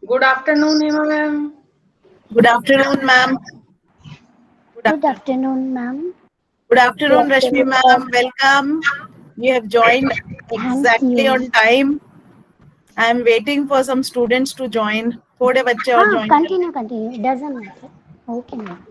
Good afternoon, Hema ma'am. Good afternoon, ma'am. Good Good afternoon. afternoon, ma'am. Good Good afternoon, Rashmi afternoon, ma'am. Welcome. You have joined thank exactly you. on time. I am waiting for some students to join. थोड़े बच्चे और join कर लें. Continue. It doesn't matter. Okay, ma'am.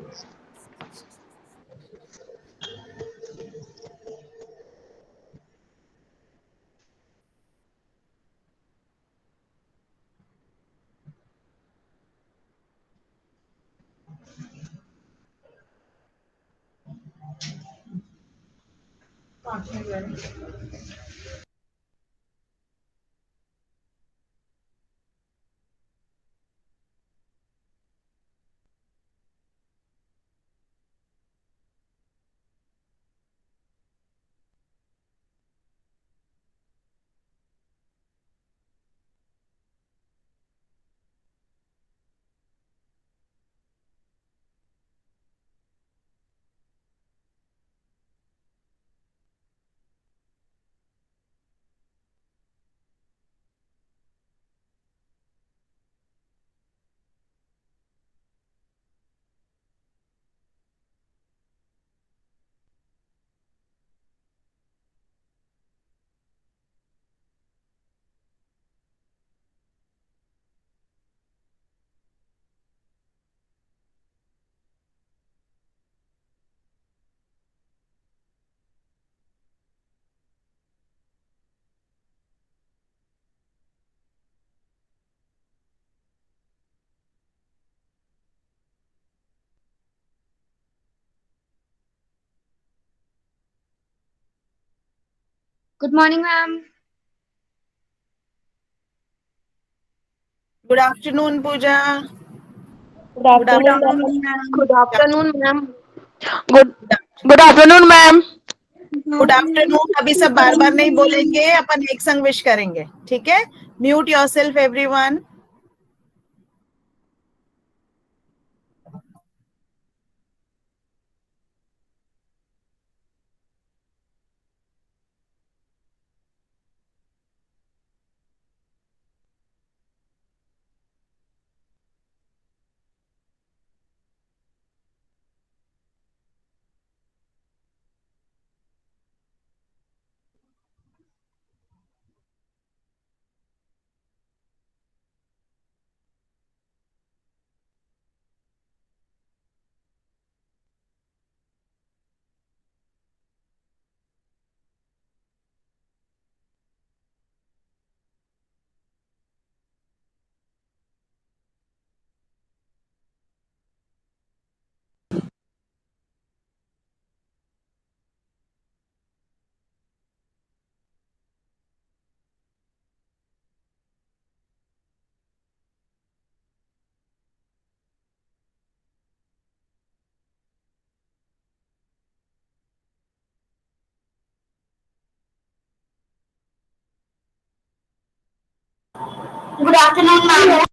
Good morning, ma'am. Good afternoon, Pooja. Good Good Good afternoon, afternoon. ma'am. afternoon, ma'am. Good afternoon, ma'am. Good Good Good afternoon, ma'am. Good afternoon. अभी सब बार बार नहीं बोलेंगे, अपन एक संग wish करेंगे. ठीक है. Mute yourself everyone. Good afternoon, ma'am.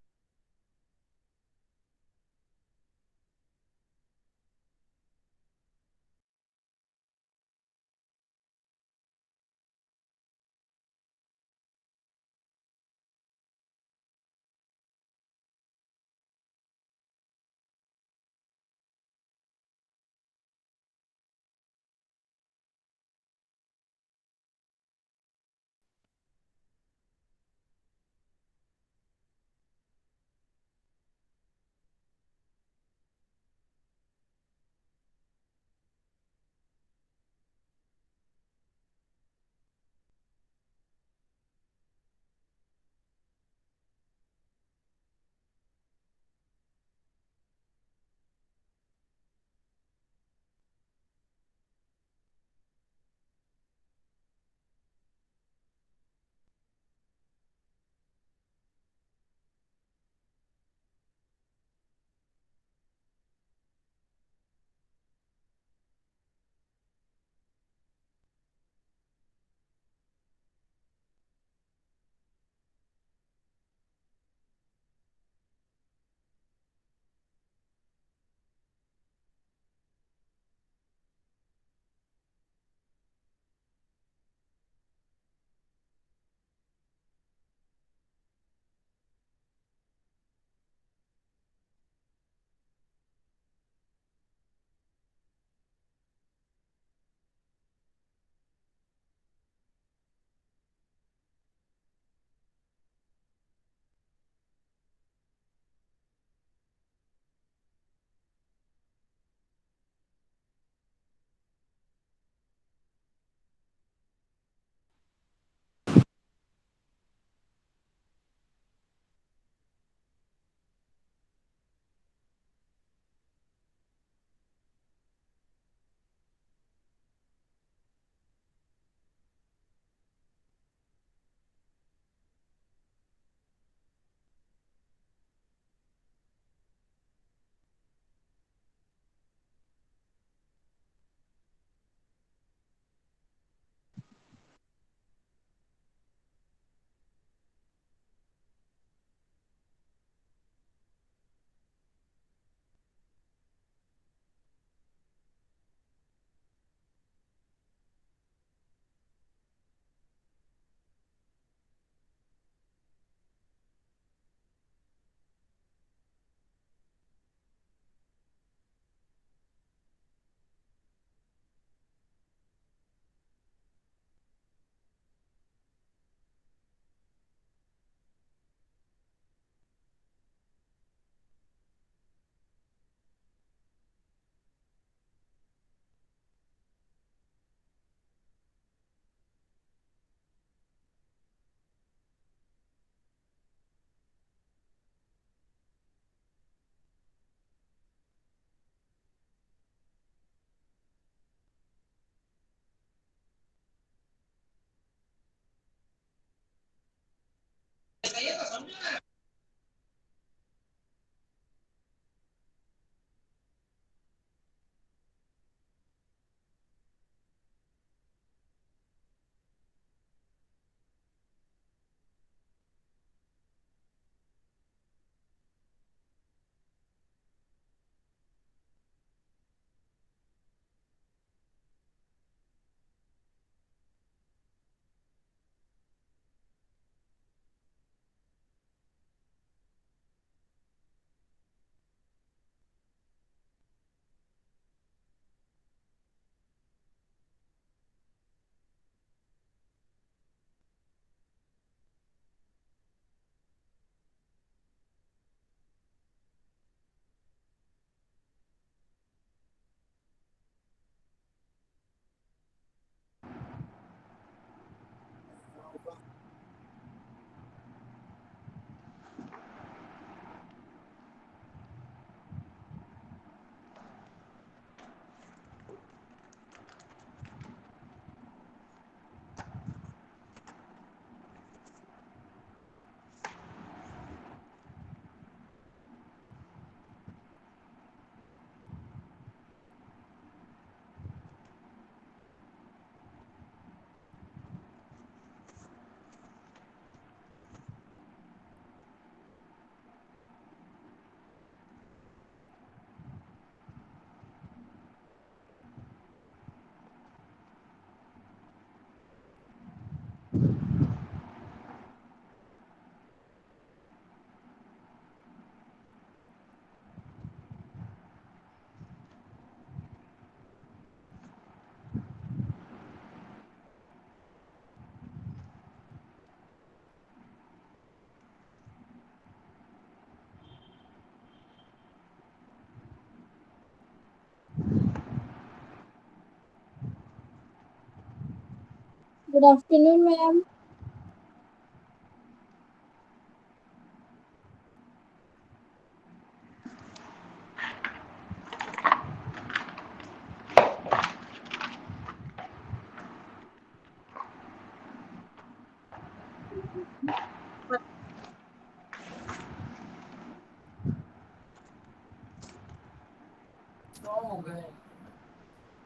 Good afternoon, ma'am.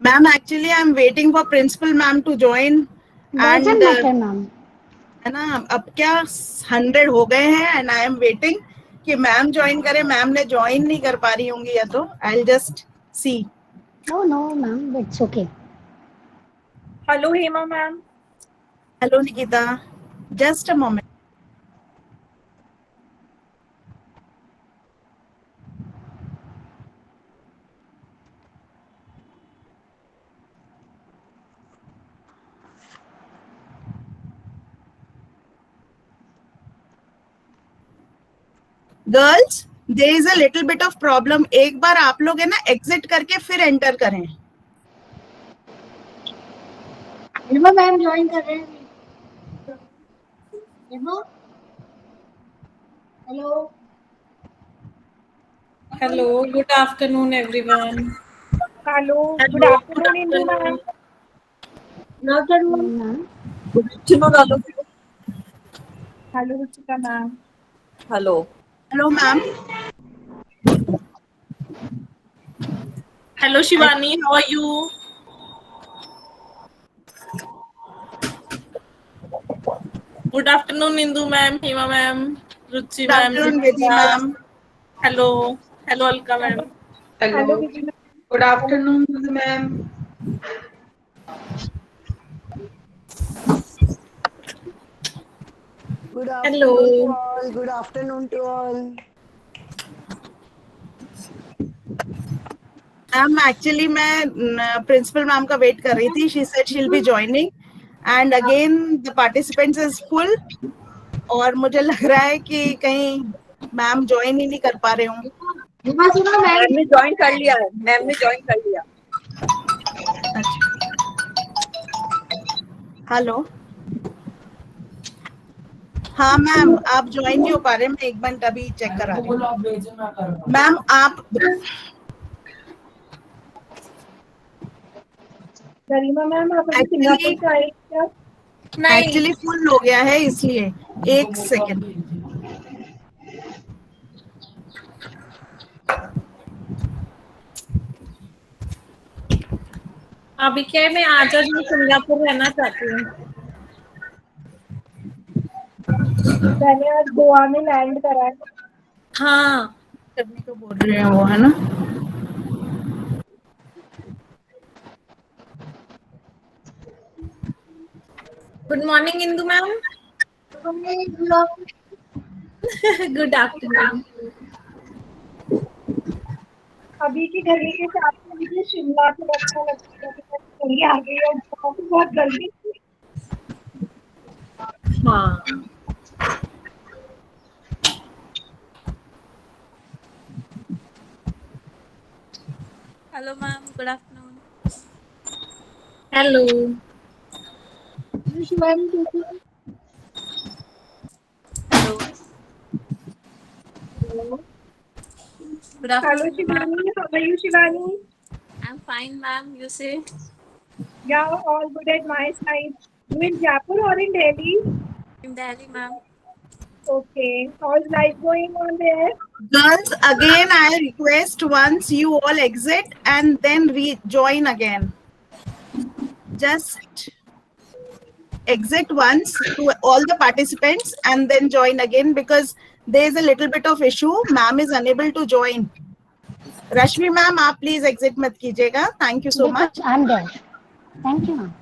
Ma'am, actually I'm waiting for principal ma'am to join Doesn't and matter, ma'am. है ना, अब क्या 100 हो गए हैं एंड आई एम वेटिंग कि मैम ज्वाइन करे. मैम ने ज्वाइन नहीं कर पा रही होंगी या तो I will just see. No, no, ma'am. It's okay. Hello, Hema ma'am. Hello Nikita, just a moment. Girls, there is a little bit of problem. एक बार आप लोग है ना एग्जिट करके फिर एंटर करें. हेमा मैम ज्वाइन कर रहे हैं. Hema, hello. Hello, good afternoon, everyone. Hello. Good hello, afternoon, Indu ma'am. Good afternoon. Ma'am. Hello, Ruchika ma'am. Hello. Hello ma'am. Hello, Shivani. How are you? Good afternoon, Indu ma'am, Hema ma'am, Ruchi good ma'am, afternoon Vidhi Ritika. Ma'am. Hello. Hello, Alka ma'am. Hello, Hello. Vijay ma'am. Good afternoon, ma'am. Good Hello. afternoon to all. Good afternoon to all. Ma'am actually मैं principal ma'am का wait कर रही थी. She said she will be joining and again the participants is full. और मुझे लग रहा है कि कहीं मैम ज्वाइन ही नहीं कर पा रहे हों. हेमा सुनो मैम. मैम ने ज्वाइन कर लिया है. मैम ने ज्वाइन कर लिया. हेलो. हाँ मैम, आप ज्वाइन नहीं हो पा रहे. मैं एक मिनट अभी चेक करा रही हूँ. मैम आप गरिमा मैम आप अभी सिंगापुर से आए क्या? नहीं. एक्चुअली फुल हो गया है इसलिए. एक सेकेंड. अभी क्या मैं आज आज मैं सिंगापुर रहना चाहती हूँ। मैंने आज गोवा में लैंड करा है। हाँ, करने को बोल रहे हैं वो, है ना? Good morning Indu ma'am. Good afternoon. अभी की गर्मी के साथ में मुझे शिमला तो अच्छा लगता है। गर्मी आ गई है, बहुत गर्मी थी। हाँ, Hello, ma'am. Good afternoon. Hello. Hello. Good Hello afternoon, ma'am. Shivani, how are you Shivani? I'm fine, ma'am. You say? Yeah, all good at my side. You in Jaipur or in Delhi? In Delhi, ma'am. Okay. How's life going on there? Girls, again, I request once you all exit and then rejoin again. Just exit once to all the participants and then join again because there is a little bit of issue. Ma'am is unable to join. Rashmi ma'am, आप please exit मत कीजिएगा. Thank you so much. Because I'm there. Thank you, ma'am.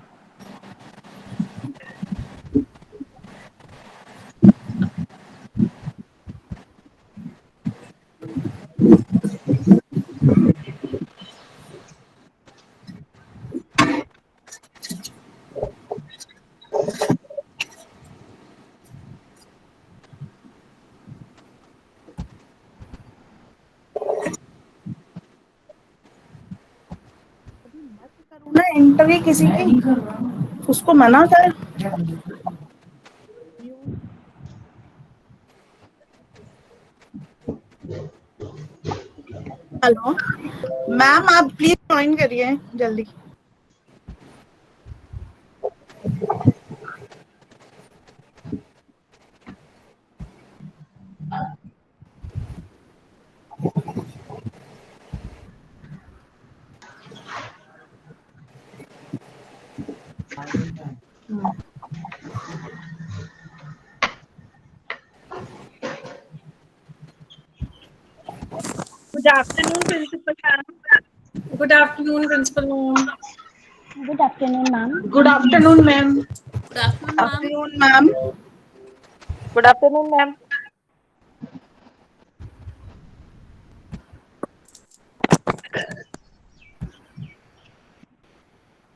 करूँ ना interview किसी की, उसको मना कर. हेलो मैम, आप प्लीज ज्वाइन करिए जल्दी. Good afternoon, Principal ma'am. Good afternoon principal ma'am. Good afternoon, ma'am. Good afternoon, ma'am. Good afternoon, ma'am. Afternoon, ma'am. Good afternoon, ma'am.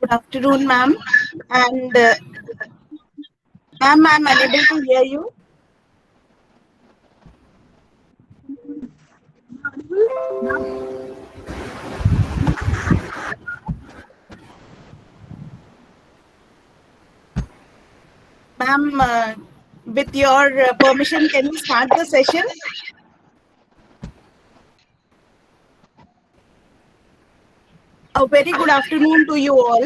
Good afternoon, ma'am. And ma'am, I'm unable to hear you. Ma'am, with your permission, can we start the session? A very good afternoon to you all.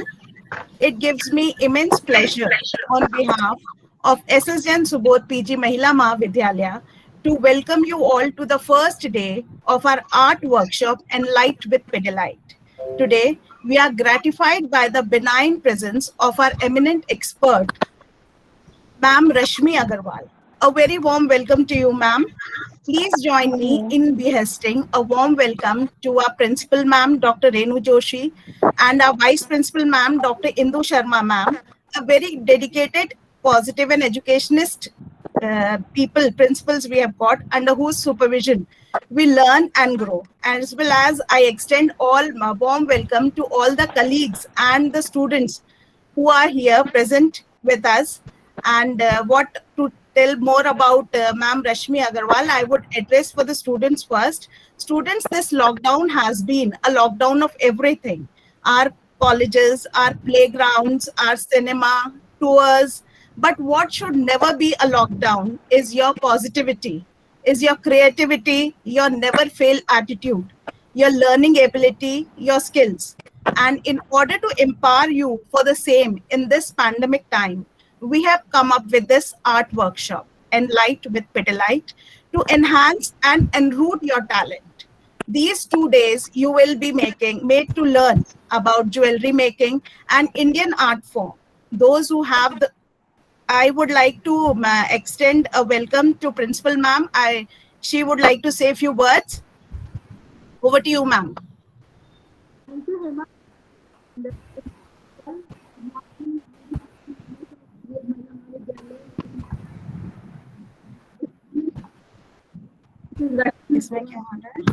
It gives me immense pleasure on behalf of SSN Subodh PG Mahila Mahavidyalaya to welcome you all to the first day of our art workshop Enlight with Pidilite. Today, we are gratified by the benign presence of our eminent expert, Ma'am Rashmi Agarwal. A very warm welcome to you, ma'am. Please join me in behesting a warm welcome to our principal, ma'am, Dr. Renu Joshi, and our vice principal, ma'am, Dr. Indu Sharma, ma'am, a very dedicated, positive, and educationist principals we have got under whose supervision we learn and grow. As well as I extend all my warm welcome to all the colleagues and the students who are here present with us. And what to tell more about Ma'am Rashmi Agarwal, I would address for the students first. Students, this lockdown has been a lockdown of everything. Our colleges, our playgrounds, our cinema, tours. But what should never be a lockdown is your positivity, is your creativity, your never fail attitude, your learning ability, your skills. And in order to empower you for the same in this pandemic time, we have come up with this art workshop, Enlight with Pidilite, to enhance and enroot your talent. These 2 days you will be made to learn about jewelry making and Indian art form. Those who have the, I would like to extend a welcome to Principal Ma'am. She would like to say a few words. Over to you, ma'am. Thank you, Hema. इसमें क्या हो रहा है?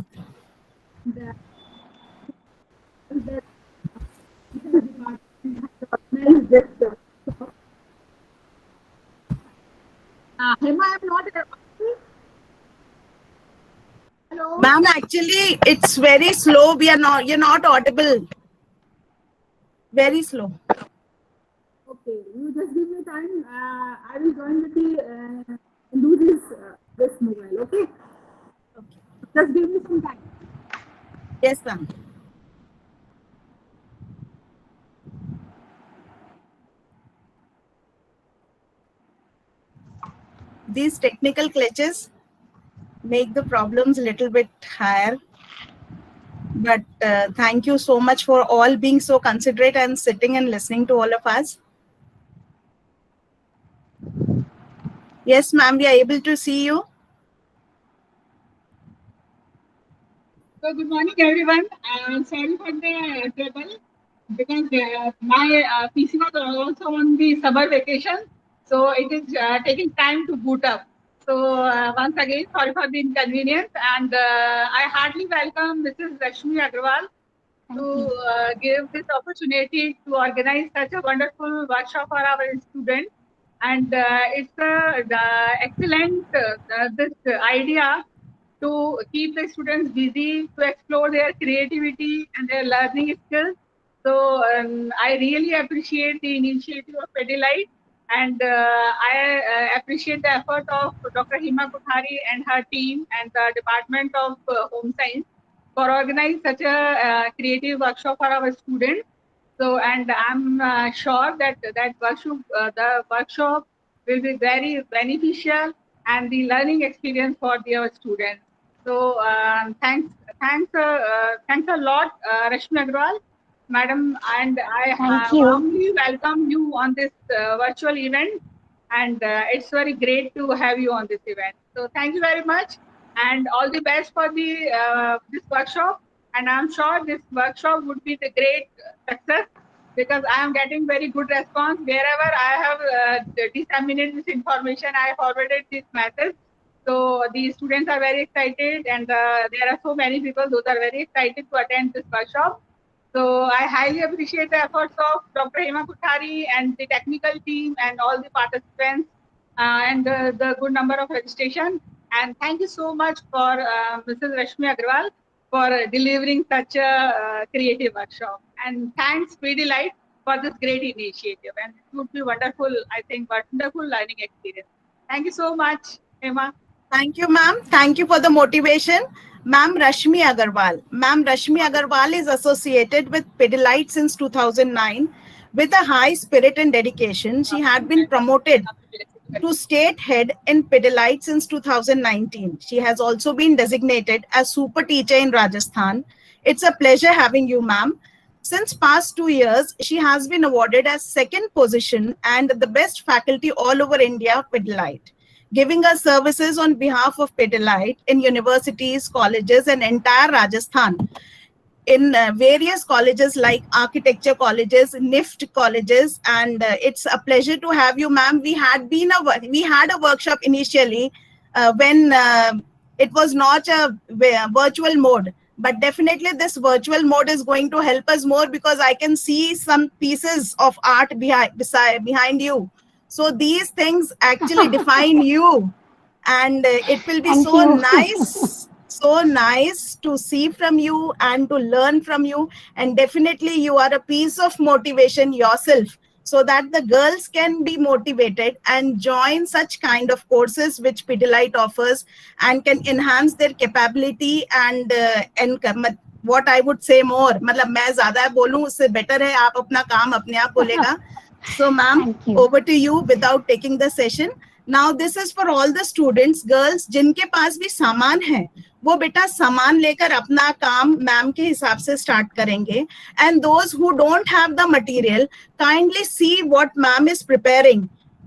Hema, I'm not. Hello. Ma'am, actually, it's very slow. You're not audible. Very slow. Okay, you just give me time. I will join with the do this mobile. Okay. Okay. Just give me some time. Yes, ma'am. These technical glitches make the problems a little bit higher. But thank you so much for all being so considerate and sitting and listening to all of us. Yes, ma'am, we are able to see you. So good morning, everyone. Sorry for the trouble because my PC was also on the summer vacation, so it is taking time to boot up. So once again, sorry for the inconvenience, and I heartily welcome Mrs. Rashmi Agrawal to give this opportunity to organize such a wonderful workshop for our students. And it's the excellent this idea to keep the students busy, to explore their creativity and their learning skills. So I really appreciate the initiative of Pidilite, and I appreciate the effort of Dr. Hema Kothari and her team and the Department of Home Science for organizing such a creative workshop for our students. So, and I'm sure that the workshop will be very beneficial and the learning experience for our students. So, thanks a lot, Rashmi Agrawal, madam, and I warmly welcome you on this virtual event. And it's very great to have you on this event. So, thank you very much, and all the best for the this workshop. And I'm sure this workshop would be the great success because I am getting very good response wherever I have disseminated this information. I forwarded this message. So the students are very excited, and there are so many people who are very excited to attend this workshop. So I highly appreciate the efforts of Dr. Hema Kothari and the technical team and all the participants and the good number of registration. And thank you so much for Mrs. Rashmi Agrawal for delivering such a creative workshop. And thanks Pidilite for this great initiative. And it would be wonderful, I think, wonderful learning experience. Thank you so much, Hema. Thank you, ma'am. Thank you for the motivation. Ma'am Rashmi Agrawal. Ma'am Rashmi Agrawal is associated with Pidilite since 2009 with a high spirit and dedication. She had been promoted to state head in Pidilite since 2019. She has also been designated as super teacher in Rajasthan. It's a pleasure having you, ma'am. Since past 2 years, she has been awarded as second position and the best faculty all over India, Pidilite, giving her services on behalf of Pidilite in universities, colleges, and entire Rajasthan. In various colleges like architecture colleges, NIFT colleges, and it's a pleasure to have you, ma'am. We had a workshop initially when it was not a virtual mode, but definitely this virtual mode is going to help us more because I can see some pieces of art behind you. So these things actually define you, and it will be so nice to see from you and to learn from you. And definitely you are a piece of motivation yourself, so that the girls can be motivated and join such kind of courses which Pidilite offers and can enhance their capability and what I would say more, मतलब मैं ज़्यादा बोलूँ उससे better है आप अपना काम अपने आप बोलेगा. So ma'am, over to you without taking the session. Now this is for all the students, girls जिनके पास भी सामान है वो बेटा सामान लेकर अपना काम मैम के हिसाब से स्टार्ट करेंगे. And those who don't have the material, kindly see what ma'am is preparing.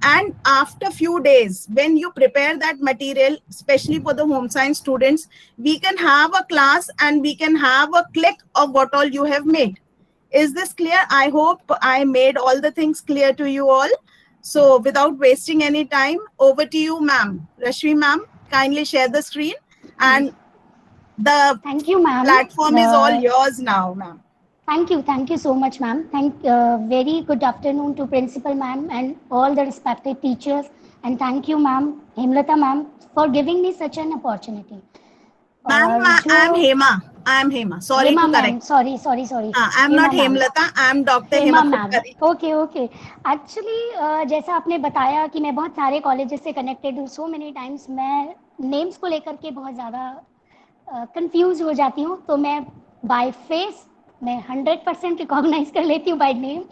And after few days, when you prepare that material, especially for the home science students, we can have a class and we can have a click of what all you have made. Is this clear? I hope I made all the things clear to you all. So without wasting any time, over to you, ma'am. Rashmi ma'am, kindly share the screen, and the Thank you, ma'am. platform is all yours now, ma'am. Thank you so much, ma'am. Very good afternoon to principal ma'am and all the respected teachers, and thank you, ma'am, Hemlata ma'am, for giving me such an opportunity. Ma'am, I am Hema. I am Hema. Sorry Hema to correct. Sorry. I am not Hemlata. I am Dr. Hema Khudkari. Okay. Actually, जैसा आपने बताया कि मैं बहुत सारे colleges से connected हूँ, so many times मैं नेम्स को लेकर के बहुत ज़्यादा कंफ्यूज हो जाती हूँ, तो मैं बाय फेस मैं 100% रिकॉग्नाइज कर लेती हूँ, by name.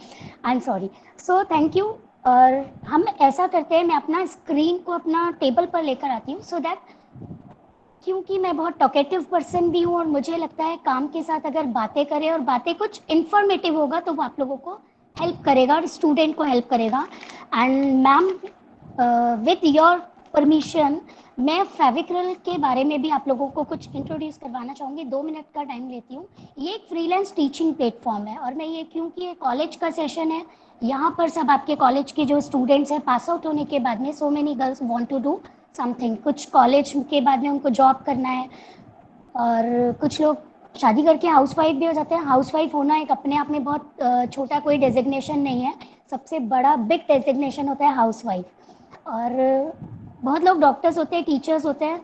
I am sorry. So thank you. और हम ऐसा करते हैं, मैं अपना स्क्रीन को अपना टेबल पर लेकर आती हूँ, सो दैट क्योंकि मैं बहुत टॉकेटिव पर्सन भी हूँ और मुझे लगता है काम के साथ अगर बातें करें और बातें कुछ इंफॉर्मेटिव होगा तो वो आप लोगों को हेल्प करेगा और स्टूडेंट को हेल्प करेगा. And ma'am, with your permission, मैं फेविक्रल के बारे में भी आप लोगों को कुछ इंट्रोड्यूस करवाना चाहूँगी. 2 मिनट का टाइम लेती हूँ. ये एक फ्रीलांस टीचिंग प्लेटफॉर्म है और मैं ये क्योंकि ये कॉलेज का सेशन है, यहाँ पर सब आपके कॉलेज के जो स्टूडेंट्स हैं पास आउट होने के बाद में, so many girls want to do something. कुछ कॉलेज के बाद में उनको जॉब करना है और कुछ लोग शादी करके हाउसवाइफ भी हो जाते हैं. हाउसवाइफ होना एक अपने आप में बहुत छोटा कोई डेजिग्नेशन नहीं है. सबसे बड़ा बिग डेजिग्नेशन होता है हाउसवाइफ. और बहुत लोग डॉक्टर्स होते हैं, टीचर्स होते हैं,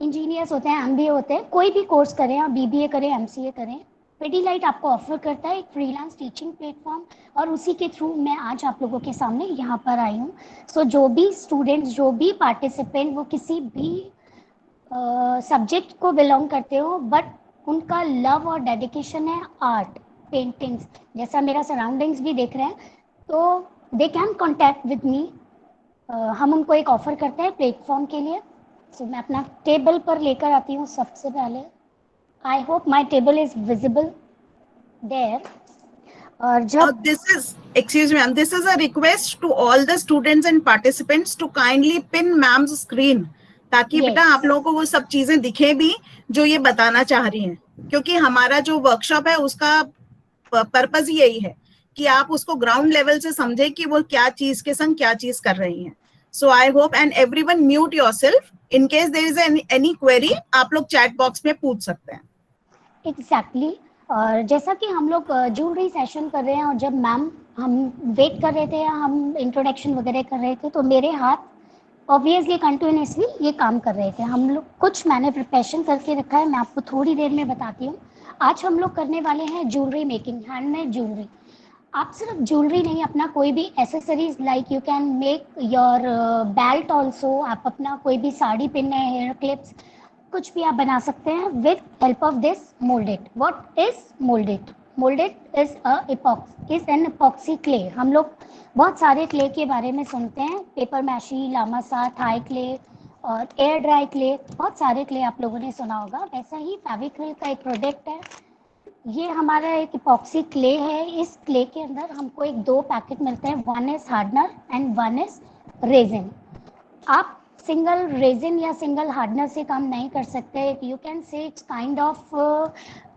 इंजीनियर्स होते हैं, एमबीए होते हैं. कोई भी कोर्स करें, आप बीबीए करें, एमसीए करें, पेडीलाइट आपको ऑफर करता है एक फ्रीलांस टीचिंग प्लेटफॉर्म, और उसी के थ्रू मैं आज आप लोगों के सामने यहाँ पर आई हूँ. सो जो भी स्टूडेंट्स, जो भी पार्टिसिपेंट, वो किसी भी सब्जेक्ट को बिलोंग करते हो, बट उनका लव और डेडिकेशन है आर्ट, पेंटिंग्स, जैसा मेरा सराउंडिंग्स भी देख रहे हैं, तो they can contact with me. हम उनको एक ऑफर करते हैं प्लेटफॉर्म के लिए. सो मैं अपना टेबल पर लेकर आती हूँ सबसे पहले. I hope my table is visible there. और जब excuse me, this is a request to all the students and participants to kindly pin ma'am's screen, ताकि बेटा आप लोगों को वो सब चीजें दिखे भी जो ये बताना चाह रही हैं, क्योंकि हमारा जो वर्कशॉप है उसका पर्पस यही है कि आप उसको ग्राउंड लेवल से समझे कि वो क्या चीज के संग क्या चीज कर रही हैं. So I hope, and everyone mute yourself. In case there is any query, आप लोग चैट बॉक्स में पूछ सकते हैं. एग्जैक्टली. और जैसा कि हम लोग ज्वेलरी सेशन कर रहे हैं, और जब मैम हम वेट कर रहे थे, हम इंट्रोडक्शन वगैरह कर रहे थे, तो मेरे हाथ ऑब्वियसली कंटिन्यूसली ये काम कर रहे थे. हम लोग कुछ मैंने प्रिपरेशन करके रखा है, मैं आपको थोड़ी देर में बताती हूँ. आज हम लोग करने वाले हैं ज्वेलरी मेकिंग, हैंडमेड ज्वेलरी. आप सिर्फ ज्वेलरी नहीं, अपना कोई भी accessories, like you can make your belt also. आप अपना कोई भी साड़ी पिन है, हेयर क्लिप्स, कुछ भी आप बना सकते हैं with help of this moulded. What is moulded? Moulded is an epoxy clay. हम लोग बहुत सारे क्ले के बारे में सुनते हैं, पेपर मैशी, लामासा, थाई क्ले और एयर ड्राई क्ले, बहुत सारे क्ले आप लोगों ने सुना होगा. वैसा ही फेविक्रल का एक प्रोडक्ट है. ये हमारा एक इपॉक्सी क्ले है. इस क्ले के अंदर हमको 2 पैकेट मिलते हैं. One is hardener and one is resin. आप सिंगल रेजिन या सिंगल हार्डनर से काम नहीं कर सकते. You can say it's kind of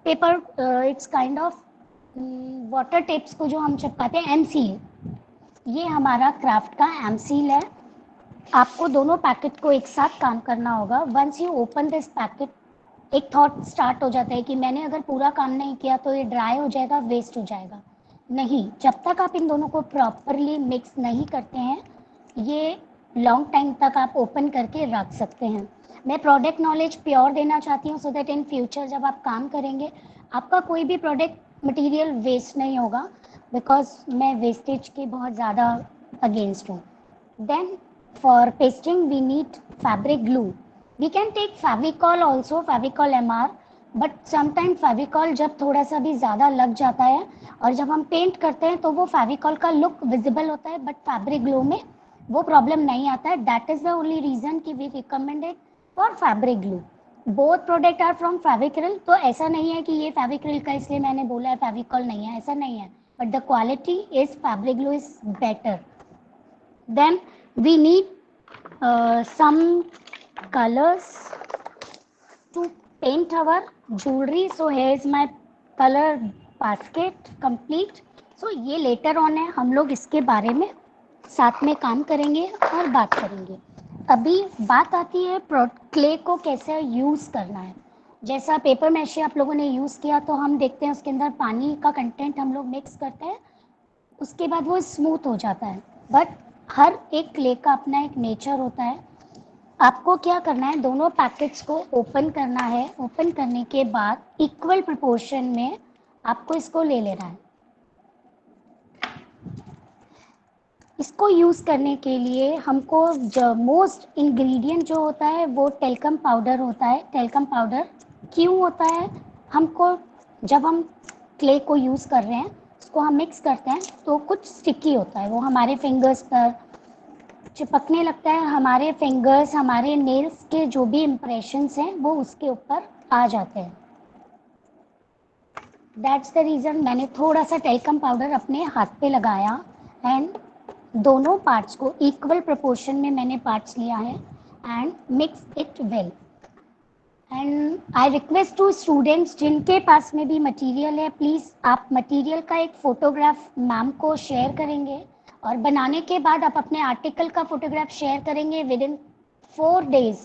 paper, it's kind of water tapes को जो हम चिपकाते हैं, एम सील. ये हमारा क्राफ्ट का एम सील है. आपको दोनों पैकेट को एक साथ काम करना होगा. Once you open this packet, एक थॉट स्टार्ट हो जाता है कि मैंने अगर पूरा काम नहीं किया तो ये ड्राई हो जाएगा, वेस्ट हो जाएगा. नहीं, जब तक आप इन दोनों को प्रॉपरली मिक्स नहीं करते हैं, ये लॉन्ग टाइम तक आप ओपन करके रख सकते हैं. मैं प्रोडक्ट नॉलेज प्योर देना चाहती हूँ, सो दैट इन फ्यूचर जब आप काम करेंगे, आपका कोई भी प्रोडक्ट मटेरियल वेस्ट नहीं होगा, बिकॉज मैं वेस्टेज के बहुत ज़्यादा अगेंस्ट हूँ. Then for pasting we need fabric glue. We can take Fevicol also, Fevicol MR, but sometimes Fevicol जब थोड़ा सा भी ज़्यादा लग जाता है और जब हम पेंट करते हैं तो वो Fevicol का लुक विजिबल होता है, बट फैब्रिक ग्लू में वो प्रॉब्लम नहीं आता है. That is the only reason कि we recommended for fabric glue. Both product are from Fevicryl. तो ऐसा नहीं है कि ये फेविक्रिल का इसलिए मैंने बोला है फेविकॉल नहीं है, ऐसा नहीं है. But the quality is fabric glue is better. Then we need some colors to paint our jewelry. So here is my color basket complete. So ये later on है, हम लोग इसके बारे में साथ में काम करेंगे और बात करेंगे. अभी बात आती है क्ले को कैसे यूज़ करना है. जैसा पेपर मैशे आप लोगों ने यूज़ किया तो हम देखते हैं उसके अंदर पानी का कंटेंट हम लोग मिक्स करते हैं, उसके बाद वो स्मूथ हो जाता है. बट हर एक क्ले का अपना एक नेचर होता है. आपको क्या करना है, दोनों पैकेट्स को ओपन करना है. ओपन करने के बाद इक्वल प्रोपोर्शन में आपको इसको ले लेना है. इसको यूज़ करने के लिए हमको जो मोस्ट इंग्रेडिएंट जो होता है वो टेल्कम पाउडर होता है. टेल्कम पाउडर क्यों होता है, हमको जब हम क्ले को यूज़ कर रहे हैं उसको हम मिक्स करते हैं तो कुछ स्टिकी होता है, वो हमारे फिंगर्स पर चिपकने लगता है. हमारे फिंगर्स, हमारे नेल्स के जो भी इम्प्रेशंस हैं वो उसके ऊपर आ जाते हैं. दैट्स द रीज़न मैंने थोड़ा सा टेल्कम पाउडर अपने हाथ पे लगाया एंड दोनों पार्ट्स को इक्वल प्रोपोर्शन में मैंने पार्ट्स लिया है and mix it well. And I request to students जिनके पास में भी मटेरियल है, प्लीज़ आप मटेरियल का एक फ़ोटोग्राफ मैम को शेयर करेंगे और बनाने के बाद आप अपने आर्टिकल का फ़ोटोग्राफ शेयर करेंगे विद इन 4 days.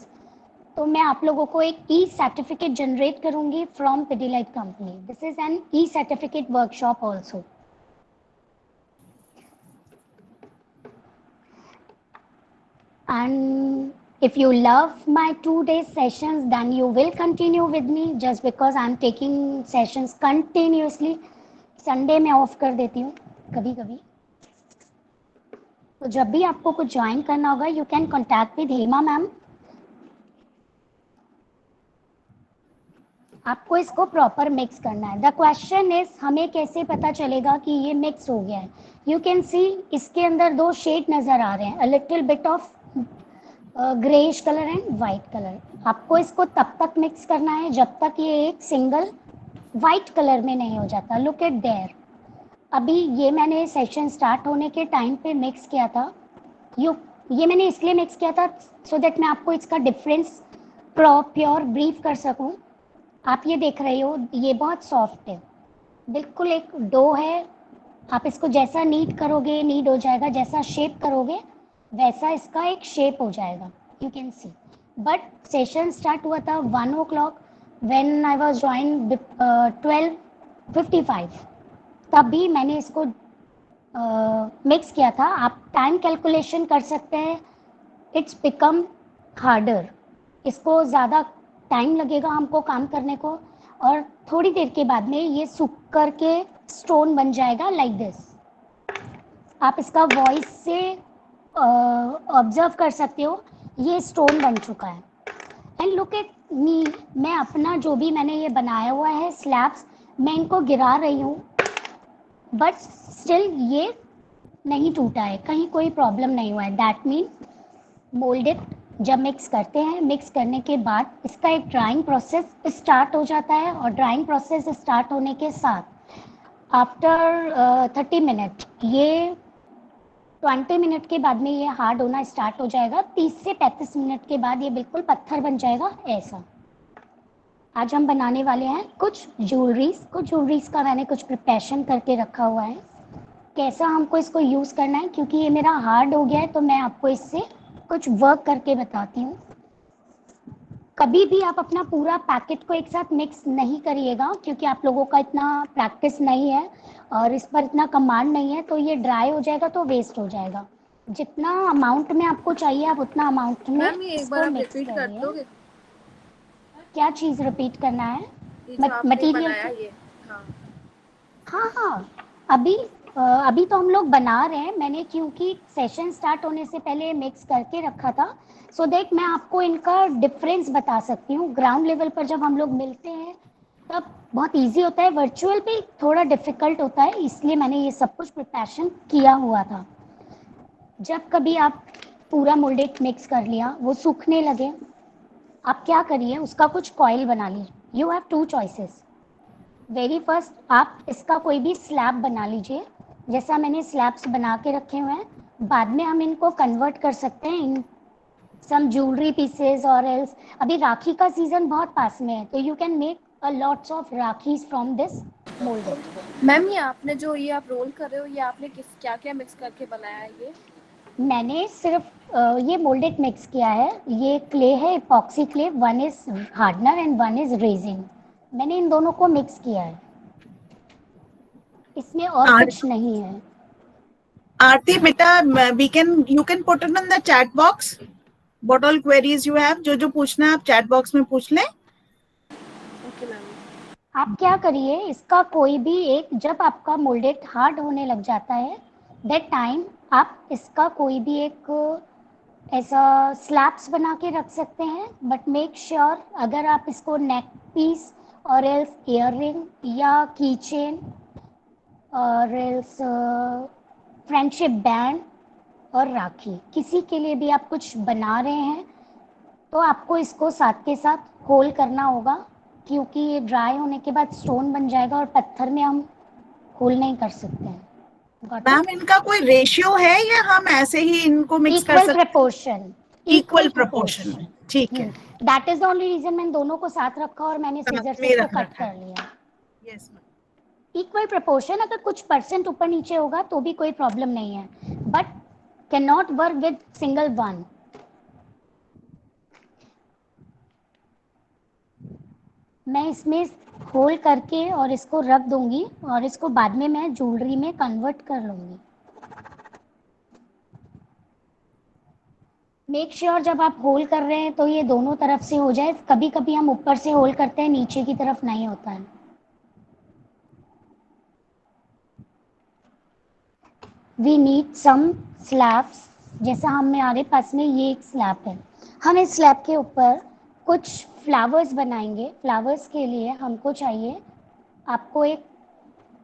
तो मैं आप लोगों को एक ई सर्टिफिकेट जनरेट करूँगी from Pidilite company. This is an e certificate workshop also. And if you love my 2-day sessions, then you will continue with me just because I'm taking sessions continuously. Sunday में of कर देती हूँ कभी कभी. तो जब भी आपको कुछ ज्वाइन करना होगा you can contact with Hema ma'am. आपको इसको प्रॉपर मिक्स करना है. द क्वेश्चन इज हमें कैसे पता चलेगा कि ये मिक्स हो गया है. यू कैन सी इसके अंदर 2 शेड नज़र आ रहे हैं, अ little bit of greyish colour and white colour. आपको इसको तब तक मिक्स करना है जब तक ये एक सिंगल वाइट कलर में नहीं हो जाता. Look at there. अभी ये मैंने सेशन स्टार्ट होने के टाइम पे मिक्स किया था. ये मैंने इसलिए मिक्स किया था सो दैट मैं आपको इसका डिफरेंस प्योर ब्रीफ कर सकूं. आप ये देख रहे हो ये बहुत सॉफ्ट है, बिल्कुल एक डो है. आप इसको जैसा नीड करोगे नीड हो जाएगा, जैसा शेप करोगे वैसा इसका एक शेप हो जाएगा. You can see. But session start हुआ था 1 o'clock when I was join 12:55. तभी मैंने इसको मिक्स किया था. आप टाइम कैलकुलेशन कर सकते हैं. It's become harder. इसको ज़्यादा टाइम लगेगा हमको काम करने को और थोड़ी देर के बाद में ये सूख करके स्टोन बन जाएगा लाइक दिस. आप इसका वॉइस से ऑब्जर्व कर सकते हो ये स्टोन बन चुका है. And look at me. मैं अपना जो भी मैंने ये बनाया हुआ है स्लैब्स मैं इनको गिरा रही हूँ बट स्टिल ये नहीं टूटा है, कहीं कोई प्रॉब्लम नहीं हुआ है. दैट मीन मोल्डेड जब मिक्स करते हैं, मिक्स करने के बाद इसका एक ड्राइंग प्रोसेस स्टार्ट हो जाता है और ड्राइंग प्रोसेस स्टार्ट होने के साथ आफ्टर 30 मिनट ये 20 मिनट के बाद में ये हार्ड होना स्टार्ट हो जाएगा. 30 से 35 मिनट के बाद ये बिल्कुल पत्थर बन जाएगा ऐसा. आज हम बनाने वाले हैं कुछ ज्वेलरीज का मैंने कुछ प्रिपरेशन करके रखा हुआ है. कैसा हमको इसको यूज़ करना है क्योंकि ये मेरा हार्ड हो गया है तो मैं आपको इससे कुछ वर्क करके बताती हूँ. कभी भी आप अपना पूरा पैकेट को एक साथ मिक्स नहीं करिएगा क्योंकि आप लोगों का इतना प्रैक्टिस नहीं है और इस पर इतना कमांड नहीं है तो ये ड्राई हो जाएगा तो वेस्ट हो जाएगा. जितना अमाउंट में आपको चाहिए आप उतना अमाउंट में मैम ये एक बार आप रिपीट कर दोगे? क्या चीज़ रिपीट करना है? मटेरियल. हाँ अभी तो हम लोग बना रहे हैं. मैंने क्योंकि सेशन स्टार्ट होने से पहले मिक्स करके रखा था सो दैट मैं आपको इनका डिफरेंस बता सकती हूँ. ग्राउंड लेवल पर जब हम लोग मिलते हैं तब बहुत इजी होता है, वर्चुअल पे थोड़ा डिफिकल्ट होता है, इसलिए मैंने ये सब कुछ प्रिपरेशन किया हुआ था. जब कभी आप पूरा मोल्डेड मिक्स कर लिया, वो सूखने लगे, आप क्या करिए, उसका कुछ कॉइल बना लीजिए। You have 2 choices. Very first, आप इसका कोई भी स्लैब बना लीजिए, जैसा मैंने स्लैब्स बना के रखे हुए हैं। बाद में हम इनको कन्वर्ट कर सकते हैं इन सम ज्वेलरी पीसेस, और एल्स अभी राखी का सीजन बहुत पास में है, तो you can make a lots of rakhis from this moulded. Ma'am ये आपने जो ये आप रोल कर रहे हो, ये आपने किस क्या क्या मिक्स करके बनाया है ये? मैंने सिर्फ ये मोल्डेड मिक्स किया है। ये क्ले है, epoxy clay, 1 is hardener and 1 is resin. मैंने इन दोनों को मिक्स किया है, इसमें और कुछ नहीं है। Aarti, beta, you can put it in the chat box. What all queries you have, जो पूछना है आप chat box में पूछ लें. Okay ma'am. आप क्या करिए, इसका कोई भी एक, जब आपका मोल्डेड हार्ड होने लग जाता है, दैट टाइम आप इसका कोई भी एक ऐसा स्लैब्स बना के रख सकते हैं। बट मेक श्योर अगर आप इसको नेक पीस और एल्स ईयररिंग या की चेन और एल्स फ्रेंडशिप बैंड और राखी, किसी के लिए भी आप कुछ बना रहे हैं, तो आपको इसको साथ के साथ होल करना होगा, क्योंकि ये ड्राई होने के बाद स्टोन बन जाएगा और पत्थर में हम होल नहीं कर सकते हैं। मैम इनका कोई रेशियो है या हम ऐसे ही इनको मिक्स कर सकते हैं? प्रपोर्शन, इक्वल प्रोपोर्शन में, ठीक है। That is the only reason मैंने दोनों को साथ रखा और मैंने सीजर से इसको कट कर लिया। Yes ma'am. इक्वल प्रोपोर्शन, अगर कुछ परसेंट ऊपर नीचे होगा तो भी कोई प्रॉब्लम नहीं है, but can not work with single one. मैं इसमें होल करके और इसको रख दूंगी और इसको बाद में मैं ज्वेलरी में कन्वर्ट कर लूंगी। मेक श्योर जब आप होल कर रहे हैं तो ये दोनों तरफ से हो जाए। कभी कभी हम ऊपर से होल करते हैं, नीचे की तरफ नहीं होता है। वी नीड सम स्लैब्स, जैसा हमारे पास में ये एक स्लैब है। हम इस स्लैब के ऊपर कुछ फ्लावर्स बनाएंगे। फ्लावर्स के लिए हमको चाहिए, आपको एक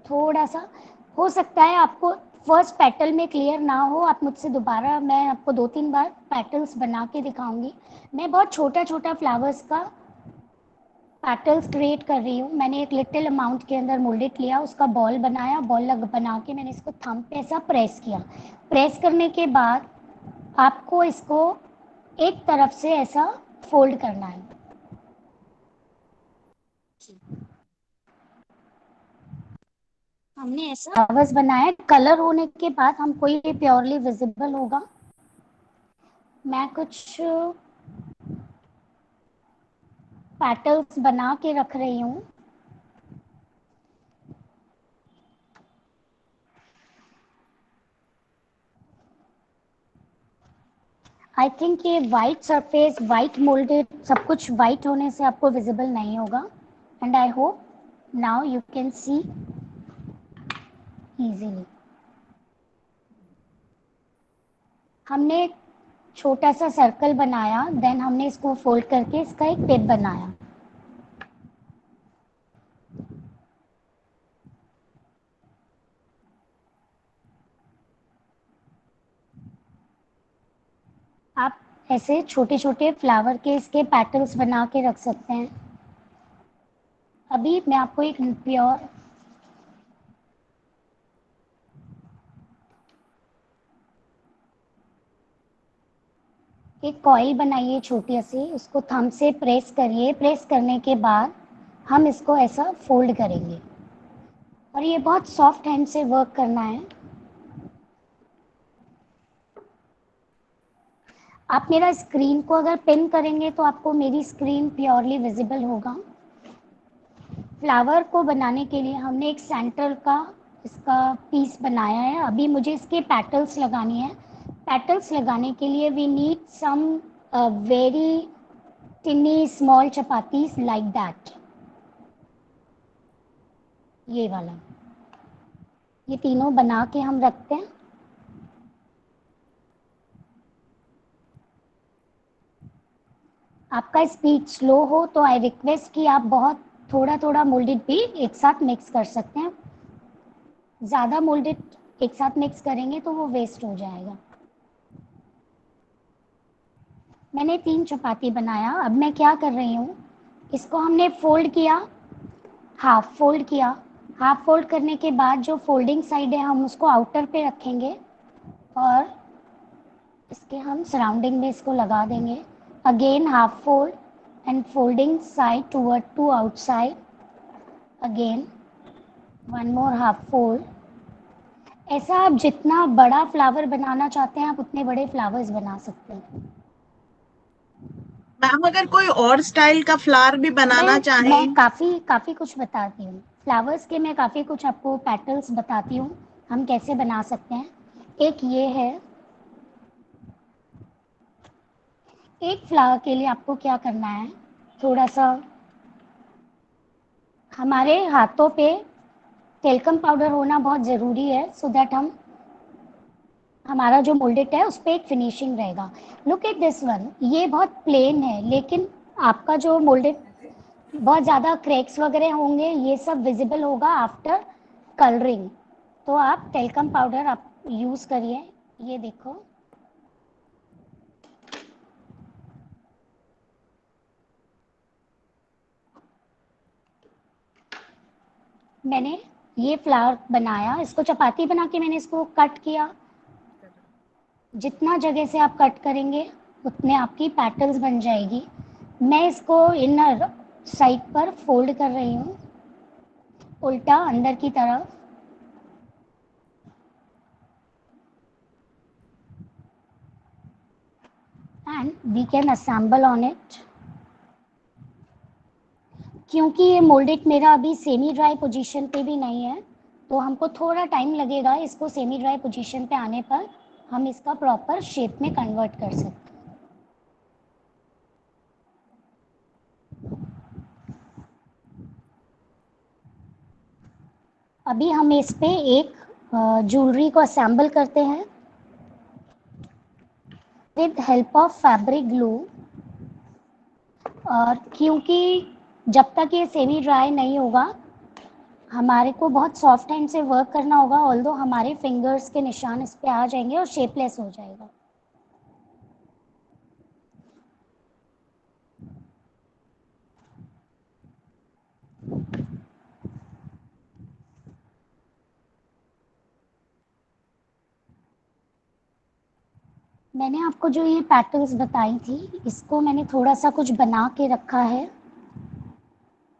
थोड़ा सा, हो सकता है आपको फर्स्ट पेटल में क्लियर ना हो, आप मुझसे दोबारा, मैं आपको 2-3 बार पेटल्स बना के दिखाऊंगी। मैं बहुत छोटा छोटा फ्लावर्स का पेटल्स क्रिएट कर रही हूँ। मैंने एक लिटिल अमाउंट के अंदर मोल्डेड लिया, उसका बॉल बनाया, बॉल बना के मैंने इसको थंब पे ऐसा प्रेस किया। प्रेस करने के बाद आपको इसको एक तरफ से ऐसा फोल्ड करना है। हमने ऐसा फ्लावर्स बनाया। कलर होने के बाद हमको ये प्योरली विजिबल होगा। मैं कुछ पेटल्स बना के रख रही हूँ। आई थिंक ये वाइट सरफेस, वाइट मोल्डेड, सब कुछ वाइट होने से आपको विजिबल नहीं होगा। And I hope now you can see easily. हमने एक छोटा सा सर्कल बनाया, देन हमने इसको फोल्ड करके इसका एक टिप बनाया। आप ऐसे छोटे छोटे फ्लावर के इसके पेटल्स बना के रख सकते हैं। अभी मैं आपको एक प्योर एक कॉइल बनाइए छोटी सी, उसको थंब से प्रेस करिए। प्रेस करने के बाद हम इसको ऐसा फोल्ड करेंगे और ये बहुत सॉफ्ट हैंड से वर्क करना है। आप मेरा स्क्रीन को अगर पिन करेंगे तो आपको मेरी स्क्रीन प्योरली विजिबल होगा। फ्लावर को बनाने के लिए हमने एक सेंटर का इसका पीस बनाया है। अभी मुझे इसके पेटल्स लगानी है। पेटल्स लगाने के लिए we need some very tiny small chapatis like that. ये वाला, ये तीनों बना के हम रखते हैं। आपका स्पीड स्लो हो तो आई रिक्वेस्ट कि आप बहुत थोड़ा थोड़ा मोल्डेड भी एक साथ मिक्स कर सकते हैं। ज़्यादा मोल्डेड एक साथ मिक्स करेंगे तो वो वेस्ट हो जाएगा। मैंने 3 चपाती बनाया। अब मैं क्या कर रही हूँ, इसको हमने फोल्ड किया, हाफ फोल्ड किया। हाफ फोल्ड करने के बाद जो फोल्डिंग साइड है हम उसको आउटर पे रखेंगे और इसके हम सराउंडिंग में इसको लगा देंगे। Again half fold and folding side toward to outside, again one more half fold. ऐसा आप जितना बड़ा फ्लावर बनाना चाहते हैं आप उतने बड़े फ्लावर्स बना सकते हैं। मैम अगर कोई और स्टाइल का फ्लावर भी बनाना चाहे? मैं काफ़ी कुछ बताती हूँ फ्लावर्स के, मैं काफ़ी कुछ आपको पैटर्न्स बताती हूँ हम कैसे बना सकते हैं। एक ये है, एक फ्लावर के लिए आपको क्या करना है, थोड़ा सा हमारे हाथों पे टेल्कम पाउडर होना बहुत ज़रूरी है, सो दैट हमारा जो मोल्डेड है उस पर एक फिनिशिंग रहेगा। लुक एट दिस वन, ये बहुत प्लेन है लेकिन आपका जो मोल्डेड बहुत ज़्यादा क्रैक्स वगैरह होंगे, ये सब विजिबल होगा आफ्टर कलरिंग। तो आप टेल्कम पाउडर आप यूज़ करिए। ये देखो, मैंने ये फ्लावर बनाया, इसको चपाती बना के मैंने इसको कट किया। जितना जगह से आप कट करेंगे उतने आपकी पैटर्न्स बन जाएगी। मैं इसको इनर साइड पर फोल्ड कर रही हूँ, उल्टा अंदर की तरफ। And we can assemble on it. क्योंकि ये मोल्डेड मेरा अभी सेमी ड्राई पोजीशन पे भी नहीं है, तो हमको थोड़ा टाइम लगेगा इसको सेमी ड्राई पोजीशन पे आने पर हम इसका प्रॉपर शेप में कन्वर्ट कर सकते हैं। अभी हम इस पे एक ज्वेलरी को असेंबल करते हैं with help of fabric glue. और क्योंकि जब तक ये सेमी ड्राई नहीं होगा हमारे को बहुत सॉफ्ट हैंड से वर्क करना होगा, ऑल्दो हमारे फिंगर्स के निशान इस पे आ जाएंगे और शेपलेस हो जाएगा। मैंने आपको जो ये पैटर्न्स बताई थी इसको मैंने थोड़ा सा कुछ बना के रखा है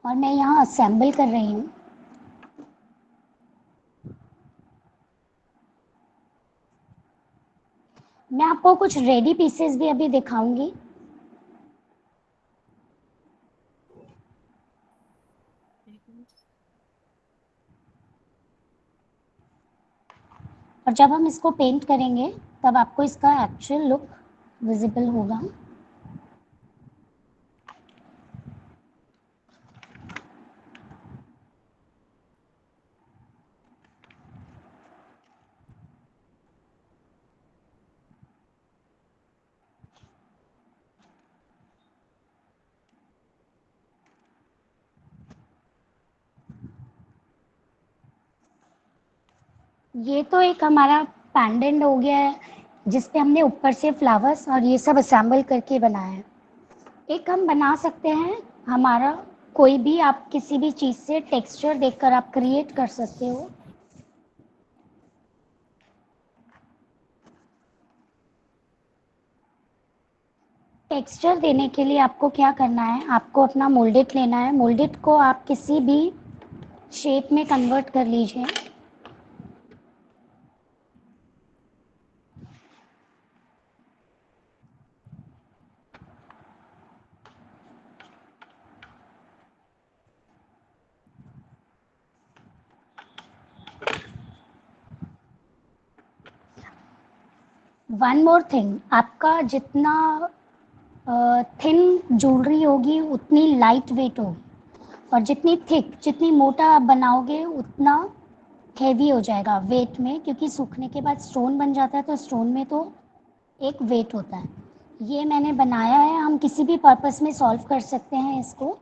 और मैं यहाँ असेंबल कर रही हूँ। मैं आपको कुछ रेडी पीसेस भी अभी दिखाऊंगी। और जब हम इसको पेंट करेंगे तब आपको इसका एक्चुअल लुक विजिबल होगा। ये तो एक हमारा पेंडेंट हो गया है जिस पे हमने ऊपर से फ्लावर्स और ये सब असेंबल करके बनाया है। एक हम बना सकते हैं, हमारा कोई भी आप किसी भी चीज़ से टेक्सचर देखकर आप क्रिएट कर सकते हो। टेक्सचर देने के लिए आपको क्या करना है, आपको अपना मोल्डेड लेना है। मोल्डेड को आप किसी भी शेप में कन्वर्ट कर लीजिए। वन मोर थिंग, आपका जितना थिन ज्वेलरी होगी उतनी लाइट वेट होगी और जितनी थिक, जितनी मोटा आप बनाओगे उतना हैवी हो जाएगा वेट में, क्योंकि सूखने के बाद स्टोन बन जाता है तो स्टोन में तो एक वेट होता है। ये मैंने बनाया है, हम किसी भी पर्पस में सॉल्व कर सकते हैं इसको।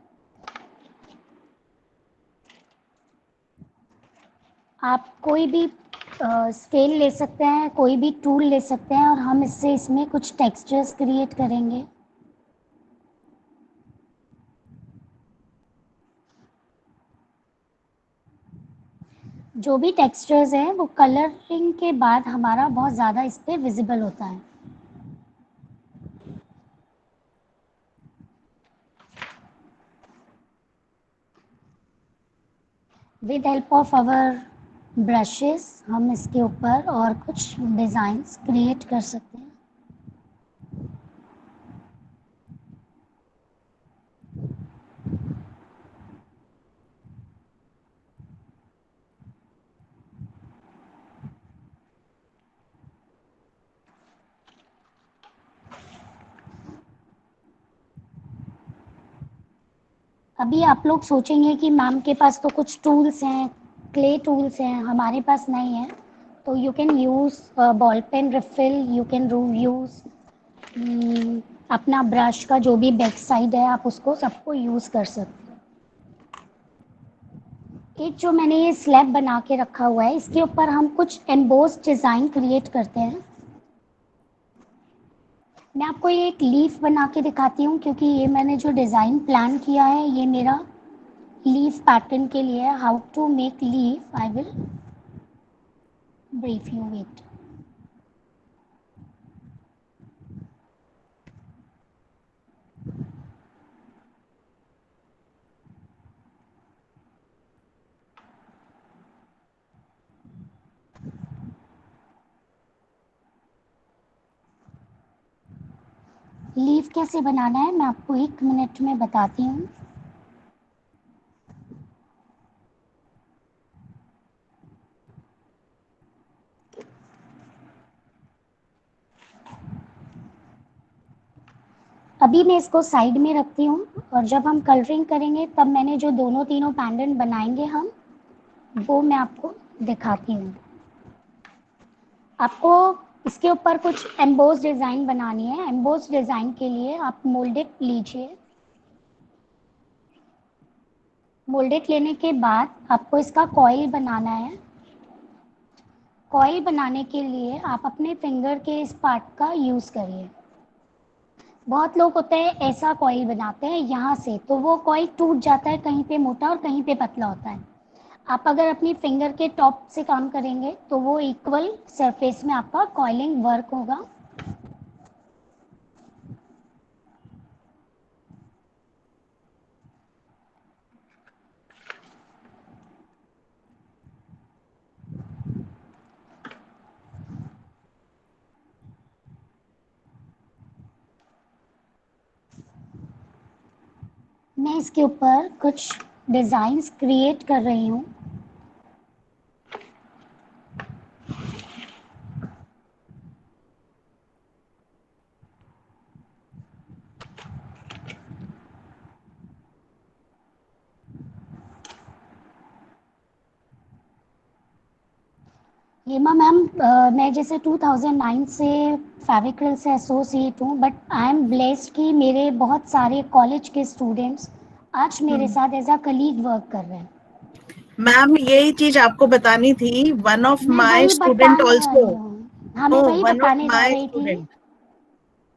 आप कोई भी स्केल ले सकते हैं, कोई भी टूल ले सकते हैं और हम इससे इसमें कुछ टेक्सचर्स क्रिएट करेंगे। जो भी टेक्सचर्स हैं वो कलरिंग के बाद हमारा बहुत ज़्यादा इस पे विजिबल होता है। With help of our brushes हम इसके ऊपर और कुछ डिज़ाइंस क्रिएट कर सकते हैं। अभी आप लोग सोचेंगे कि मैम के पास तो कुछ टूल्स हैं, क्ले टूल्स हैं, हमारे पास नहीं है। तो you can use ball pen refill, you can use अपना ब्रश का जो भी बैक साइड है आप उसको सबको यूज़ कर सकते हैं। एक जो मैंने ये स्लैब बना के रखा हुआ है इसके ऊपर हम कुछ एम्बोस डिज़ाइन क्रिएट करते हैं। मैं आपको ये एक लीफ बना के दिखाती हूँ क्योंकि ये मैंने जो डिज़ाइन प्लान किया है ये मेरा लीफ पैटर्न के लिए है। How to make leaf I will brief you, wait. Leaf कैसे बनाना है मैं आपको 1 मिनट में बताती हूँ। अभी मैं इसको साइड में रखती हूँ और जब हम कलरिंग करेंगे तब मैंने जो दोनों तीनों पेंडेंट बनाएंगे हम वो मैं आपको दिखाती हूँ। आपको इसके ऊपर कुछ एम्बोस डिज़ाइन बनानी है। एम्बोस डिज़ाइन के लिए आप मोल्डेड लीजिए। मोल्डेड लेने के बाद आपको इसका कॉइल बनाना है। कॉइल बनाने के लिए आप अपने फिंगर के इस पार्ट का यूज़ करिए। बहुत लोग होते हैं ऐसा कॉइल बनाते हैं यहाँ से, तो वो कॉइल टूट जाता है, कहीं पे मोटा और कहीं पे पतला होता है। आप अगर अपनी फिंगर के टॉप से काम करेंगे तो वो इक्वल सरफेस में आपका कॉइलिंग वर्क होगा। मैं इसके ऊपर कुछ डिज़ाइंस क्रिएट कर रही हूँ। हेमा मैम, मैं जैसे 2009 से फेविक्रल से एसोसिएट हूँ, बट आई एम ब्लेस्ड कि मेरे बहुत सारे कॉलेज के स्टूडेंट्स आज मेरे साथ एज अ कलीग वर्क कर रहे हैं। मैम यही चीज आपको बतानी थी। वन ऑफ मैं माय वही स्टूडेंट बताने जा ऑल्सो, रही हूँ, हाँ मैं वही वन ऑफ बताने जा माय रही थी स्टूडेंट।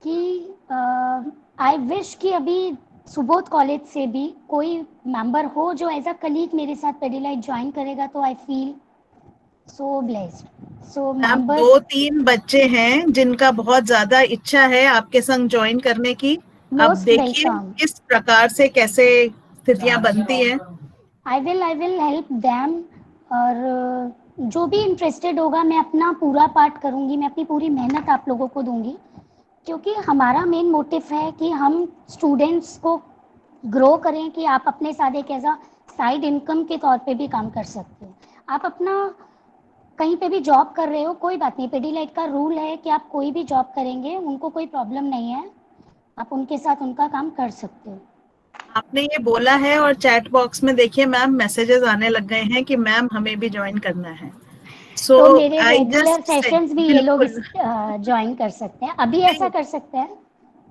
कि आई विश कि अभी सुबोध कॉलेज से भी कोई मेंबर हो जो एज अ कलीग मेरे साथ पेडिलाइट ज्वाइन करेगा, तो I feel so blessed. So ma'am members 2-3 बच्चे हैं जिनका बहुत ज्यादा इच्छा है आपके संग ज्वाइन करने की। अब मोस्ट देखिए वेलकम। किस प्रकार से कैसे स्थितियां बनती हैं। I will help them. और जो भी इंटरेस्टेड होगा मैं अपना पूरा पार्ट करूँगी, मैं अपनी पूरी मेहनत आप लोगों को दूंगी, क्योंकि हमारा मेन मोटिव है कि हम स्टूडेंट्स को ग्रो करें कि आप अपने साथ एक एज अ साइड इनकम के तौर पे भी काम कर सकते हो। आप अपना कहीं पे भी जॉब कर रहे हो कोई बात नहीं, पेडीलाइट का रूल है कि आप कोई भी जॉब करेंगे उनको कोई प्रॉब्लम नहीं है, आप उनके साथ उनका काम कर सकते हो। आपने ये बोला है और चैट बॉक्स में देखिए मैम मैसेजेस आने लग गए हैं कि मैम हमें भी ज्वाइन करना है। सो तो मेरे आई रेगुलर जस्ट सेड सेशंस भी ये लोग बिल्कुल ज्वाइन कर सकते हैं। अभी ऐसा कर सकते हैं,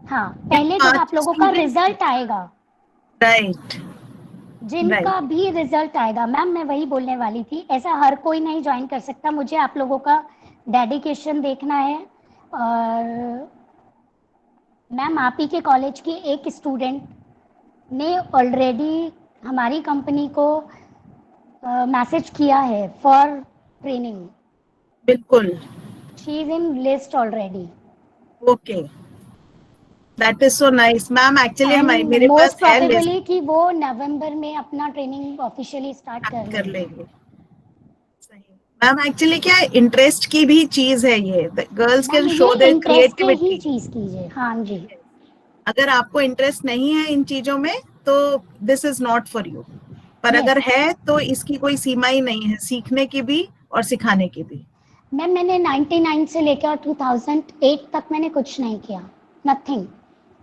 हाँ ये पहले जब 5 आप लोगों का स्टूडेंट। रिजल्ट आएगा, राइट राइट। जिनका भी रिजल्ट आएगा, मैम मैं वही बोलने वाली थी, ऐसा हर कोई नहीं ज्वाइन कर सकता, मुझे आप लोगों का डेडिकेशन देखना है। और मैम आप ही के कॉलेज की एक स्टूडेंट ने ऑलरेडी हमारी कंपनी को मैसेज किया है फॉर ट्रेनिंग. बिल्कुल. She is in list already. Okay, that is so nice ma'am. Actually and मेरे मोस्ट पास है लिस्ट. प्रोबेबली कि वो नवंबर में अपना ट्रेनिंग ऑफिशियली स्टार्ट कर कर लेंगे. लेंगे. सही मैम. एक्चुअली क्या है, इंटरेस्ट की भी चीज है ये. गर्ल्स कैन मैम शो ये देयर इंटरेस्ट के ही क्रिएटिविटी. चीज कीजिए. हाँ जी. अगर आपको इंटरेस्ट नहीं है इन चीजों में तो this is not for you. पर Yes. अगर है तो इसकी कोई सीमा ही नहीं है, सीखने की भी और सिखाने की भी. मैम मैंने 99 से लेकर 2008 तक मैंने कुछ नहीं किया. नथिंग.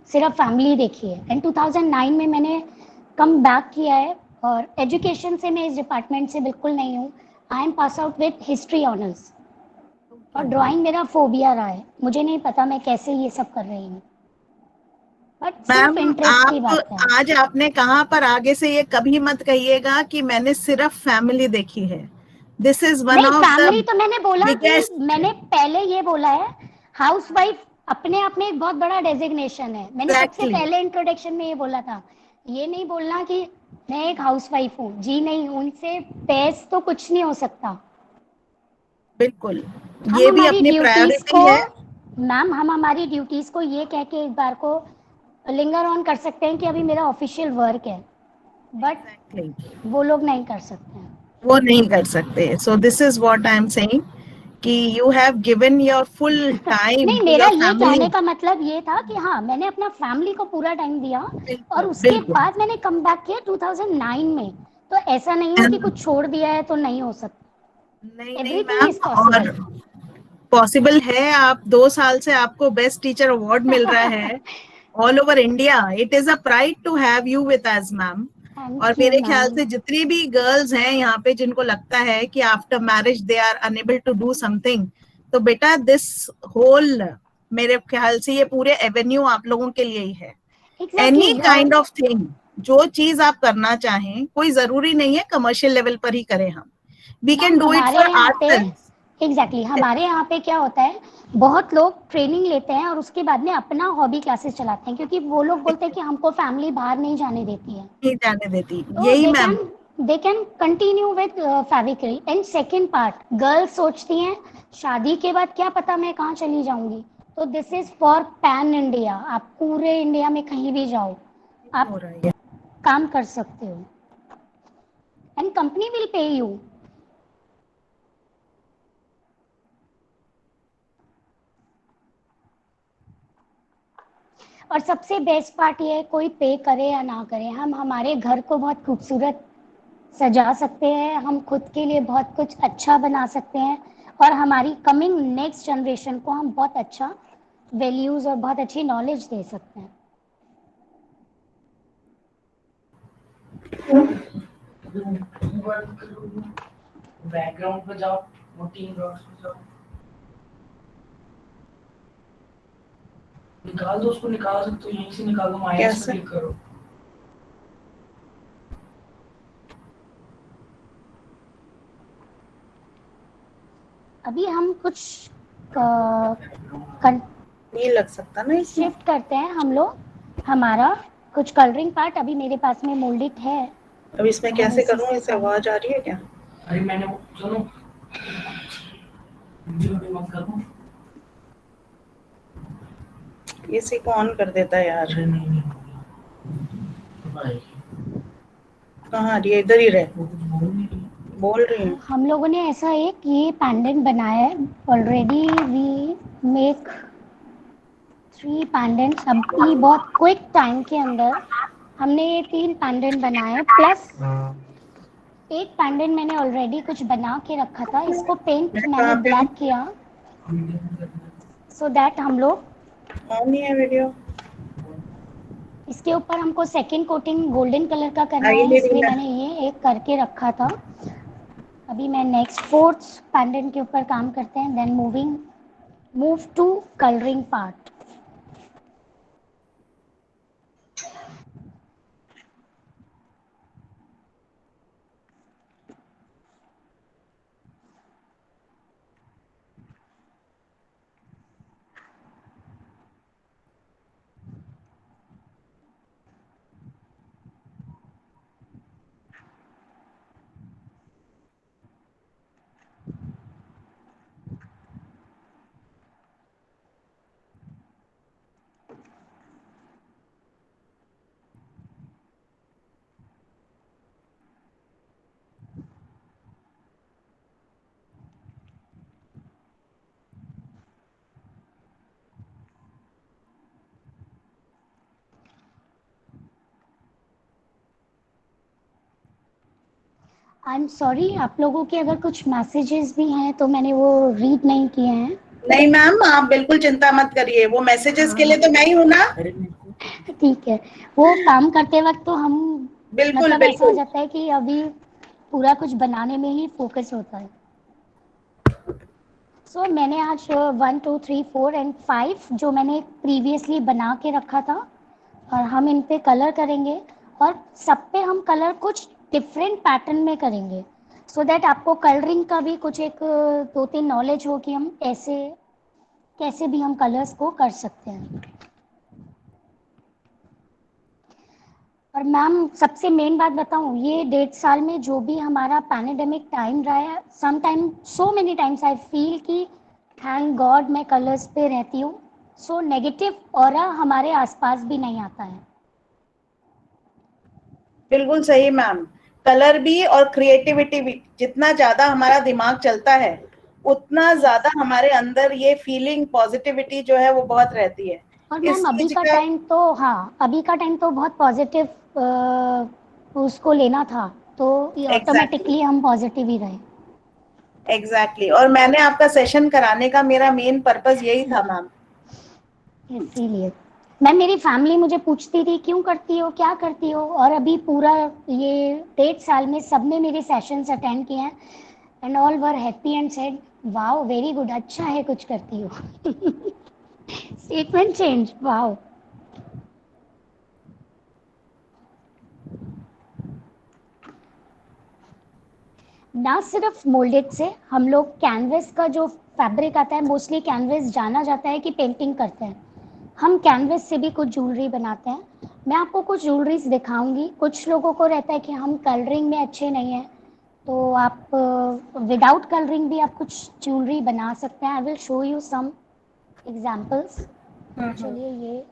सिर्फ फैमिली देखी है. एंड 2009 में मैंने कम बैक किया है. और एजुकेशन से मैं इस डिपार्टमेंट से बिल्कुल नहीं हूँ. I am pass out with history honours. और ड्राइंग मेरा फोबिया रहा है. मुझे नहीं पता मैं कैसे ये सब कर रही हूँ. बट सिर्फ मैम इंटरेस्ट की आप बात है. आज आपने कहा, पर आगे से ये कभी मत कहिएगा कि मैंने सिर्फ फैमिली देखी है. दिस इज वन नहीं, ऑफ फैमिली द तो मैंने बोला कि बिगेस्ट. मैंने पहले ये बोला है. हाउस वाइफ अपने आप में एक बहुत बड़ा डेजिग्नेशन है. मैंने सबसे एग्जैक्टली. पहले इंट्रोडक्शन में ये बोला था. ये नहीं बोलना कि मैं एक हाउस वाइफ हूँ. जी नहीं, उनसे बेस्ट तो कुछ नहीं हो सकता. बिल्कुल. हम ये भी हमारी अपनी ड्यूटीज प्रायोरिटी को है. मैम हम हमारी ड्यूटीज को ये कह के एक बार को लिंगर ऑन कर सकते हैं कि अभी मेरा ऑफिशियल वर्क है. But Exactly. वो लोग नहीं कर सकते हैं. वो नहीं कर सकते. So this is what I am saying कि you have given your full time नहीं, टू मेरा योर ये फैमिली. कहने का मतलब ये था कि हाँ, मैंने अपना फैमिली को पूरा टाइम दिया. और बिल्कुल उसके बिल्कुल. बाद मैंने कम बैक किया 2009 में. तो ऐसा नहीं है कि कुछ छोड़ दिया है तो नहीं हो सकता. नहीं नहीं एवरीथिंग मैम. इज और पॉसिबल. पॉसिबल है. आप 2 साल से आपको बेस्ट टीचर अवार्ड मिल रहा है all over India. It is a pride to have you with us ma'am. और थैंक यू मेरे ख्याल मैम. से जितनी भी गर्ल्स हैं यहाँ पे जिनको लगता है कि after marriage they are unable to do something, तो बेटा दिस होल, मेरे ख्याल से ये पूरे एवेन्यू आप लोगों के लिए ही है. Any exactly. Kind of thing, जो चीज आप करना चाहें, कोई जरूरी नहीं है कमर्शियल लेवल पर ही करें. हम we can ma'am do it हमारे फॉर यहाँ पे आवर. एग्जैक्टली हमारे यहाँ पे क्या होता है, बहुत लोग ट्रेनिंग लेते हैं और उसके बाद में अपना हॉबी क्लासेस चलाते हैं. क्योंकि वो लोग बोलते हैं कि हमको फैमिली बाहर नहीं जाने देती है. नहीं जाने देती. तो यही ma'am. They can continue with Fevicryl. And second part, girls सोचती हैं शादी के बाद क्या पता मैं कहाँ चली जाऊंगी. तो this is for pan India. आप पूरे इंडिया में कहीं भी जाओ, आप हो रहा है. काम कर सकते हो. And company will pay you. और सबसे बेस्ट पार्ट ये है, कोई पे करे या ना करे, हम हमारे घर को बहुत खूबसूरत सजा सकते हैं. हम खुद के लिए बहुत कुछ अच्छा बना सकते हैं. और हमारी कमिंग नेक्स्ट जनरेशन को हम बहुत अच्छा वैल्यूज और बहुत अच्छी नॉलेज दे सकते हैं. बैकग्राउंड पे जाओ, वो 3 डॉट्स पे जाओ, निकाल दो उसको. निकाल सकते हो, यहीं से निकाल दो. माइनस पे क्लिक करो. अभी हम कुछ नहीं लग सकता ना इसमें. शिफ्ट करते हैं हम लोग. हमारा कुछ कलरिंग पार्ट अभी मेरे पास में मोल्डिट है. अब इसमें कैसे करूं? इसे आवाज आ रही है क्या? अरे मैंने सुनो, वीडियो मत करो. इसी को ऑन कर देता है यार. अरे नहीं भाई, कहाँ आ रही है? इधर ही रह. वो कुछ बोल नहीं रही. बोल रही हूँ. हम लोगों ने ऐसा एक ये पैंडेंट बनाया है ऑलरेडी. We make 3 पैंडेंट्स. अभी बहुत क्विक टाइम के अंदर हमने ये 3 पैंडेंट बनाए. प्लस एक पैंडेंट मैंने ऑलरेडी कुछ बना के रखा था. इसको पेंट मैंने ब्लैक किया सो दैट हम लोग ऑन नहीं है वीडियो. इसके ऊपर हमको सेकंड कोटिंग गोल्डन कलर का करना है. इसलिए मैंने ये एक करके रखा था. अभी मैं नेक्स्ट 4th पैंडेंट के ऊपर काम करते हैं. Then move to colouring part. I am sorry, आप लोगों के अगर कुछ मैसेजेस भी हैं तो मैंने वो रीड नहीं किए हैं। नहीं मैम, आप बिल्कुल चिंता मत करिए, वो मैसेजेस के लिए तो मैं ही हूँ ना। ठीक है, वो काम करते वक्त तो हम बिल्कुल मतलब ऐसा हो बिल्कुल। जाता है कि अभी पूरा कुछ बनाने में ही फोकस होता है। सो मैंने आज 1 2 3 4 एंड 5 जो मैंने प्रीवियसली बना के रखा था, और हम इन पे कलर करेंगे, और सब पे हम कलर कुछ डिफरेंट पैटर्न में करेंगे, सो दैट आपको कलरिंग का भी कुछ एक 2-3 नॉलेज हो कि हम ऐसे कैसे भी हम कलर्स को कर सकते हैं। और मैम सबसे मेन बात बताऊं, ये 1.5 साल में जो भी हमारा पैंडेमिक टाइम रहा है, some time so many times I feel कि थैंक गॉड मैं कलर्स पे रहती हूँ, सो नेगेटिव ऑरा हमारे आसपास भी नहीं आता है। बिल्कुल सही मैम। कलर भी और क्रिएटिविटी भी, जितना ज्यादा हमारा दिमाग चलता है उतना ज्यादा हमारे अंदर ये फीलिंग पॉजिटिविटी जो है वो बहुत रहती है। और इस मैम अभी चीज का का टाइम तो, हाँ अभी का टाइम तो बहुत पॉजिटिव उसको लेना था, तो ये एग्जैक्टली ऑटोमेटिकली हम पॉजिटिव ही रहे। एग्जैक्टली, और मैंने आपका सेशन कराने का मेरा मेन पर्पस यही था मैम। इसीलिए मैम मेरी फैमिली मुझे पूछती थी क्यों करती हो, क्या करती हो, और अभी पूरा ये 1.5 साल में सबने मेरे सेशंस अटेंड किए हैं, and all were happy and said wow very good, अच्छा है कुछ करती हो। Statement change, wow. ना सिर्फ मोल्डेड से, हम लोग कैनवस का जो फैब्रिक आता है, मोस्टली कैनवस जाना जाता है कि पेंटिंग करते हैं, हम कैनवस से भी कुछ ज्वेलरी बनाते हैं। मैं आपको कुछ ज्वेलरीज दिखाऊंगी। कुछ लोगों को रहता है कि हम कलरिंग में अच्छे नहीं हैं, तो आप विदाउट कलरिंग भी आप कुछ ज्वेलरी बना सकते हैं। I will show you some examples. चलिए ये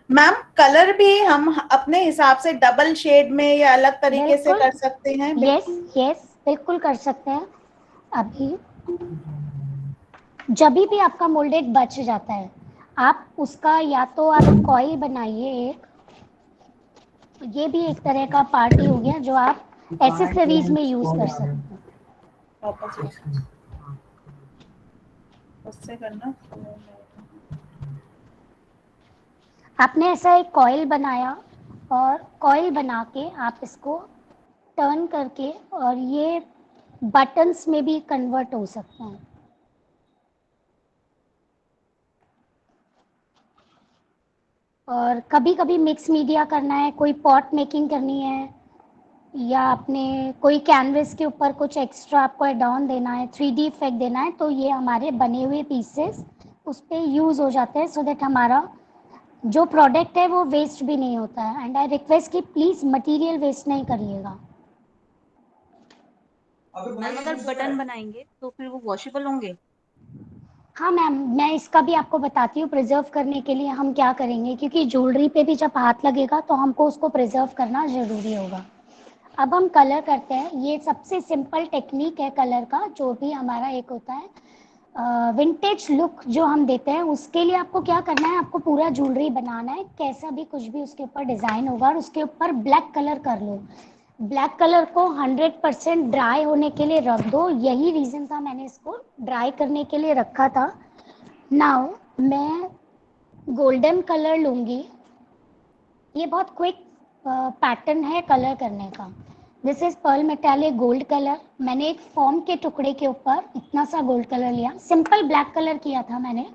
मैम कलर भी हम अपने हिसाब से डबल शेड में या अलग तरीके से बिल्कुल, कर सकते हैं। यस बिल्कुल यस बिल्कुल कर सकते हैं। अभी जब भी आपका मोल्डेड बच जाता है, आप उसका या तो आप कॉइल बनाइए एक, ये भी एक तरह का पार्ट ही हो गया जो आप एसेसरीज में यूज कर सकते हैं। वापस उससे करना। आपने ऐसा एक कॉइल बनाया, और कॉइल बना के आप इसको टर्न करके, और ये बटन्स में भी कन्वर्ट हो सकते हैं। और कभी कभी मिक्स मीडिया करना है, कोई पॉट मेकिंग करनी है, या आपने कोई कैनवस के ऊपर कुछ एक्स्ट्रा आपको एड ऑन देना है, 3D इफेक्ट देना है, तो ये हमारे बने हुए पीसेस उस पर यूज हो जाते हैं, सो दैट हमारा जो प्रोडक्ट है वो वेस्ट भी नहीं होता है। एंड आई रिक्वेस्ट कि प्लीज मटेरियल वेस्ट नहीं करिएगा। मैम अगर बटन बनाएंगे तो फिर वो वॉशेबल होंगे? हाँ मैम, मैं इसका भी आपको बताती हूँ प्रिजर्व करने के लिए हम क्या करेंगे, क्योंकि ज्वेलरी पे भी जब हाथ लगेगा तो हमको उसको प्रिजर्व करना ज़रूरी होगा। अब हम कलर करते हैं, ये सबसे सिंपल टेक्निक है कलर का, जो भी हमारा एक होता है विंटेज लुक जो हम देते हैं, उसके लिए आपको क्या करना है, आपको पूरा ज्वेलरी बनाना है, कैसा भी कुछ भी उसके ऊपर डिज़ाइन होगा, और उसके ऊपर ब्लैक कलर कर लो। ब्लैक कलर को 100% ड्राई होने के लिए रख दो, यही रीज़न था मैंने इसको ड्राई करने के लिए रखा था। नाउ मैं गोल्डन कलर लूँगी, ये बहुत क्विक पैटर्न है कलर करने का। This is pearl metallic gold colour. मैंने एक फॉर्म के टुकड़े के ऊपर इतना सा गोल्ड कलर लिया, सिंपल ब्लैक कलर किया था मैंने,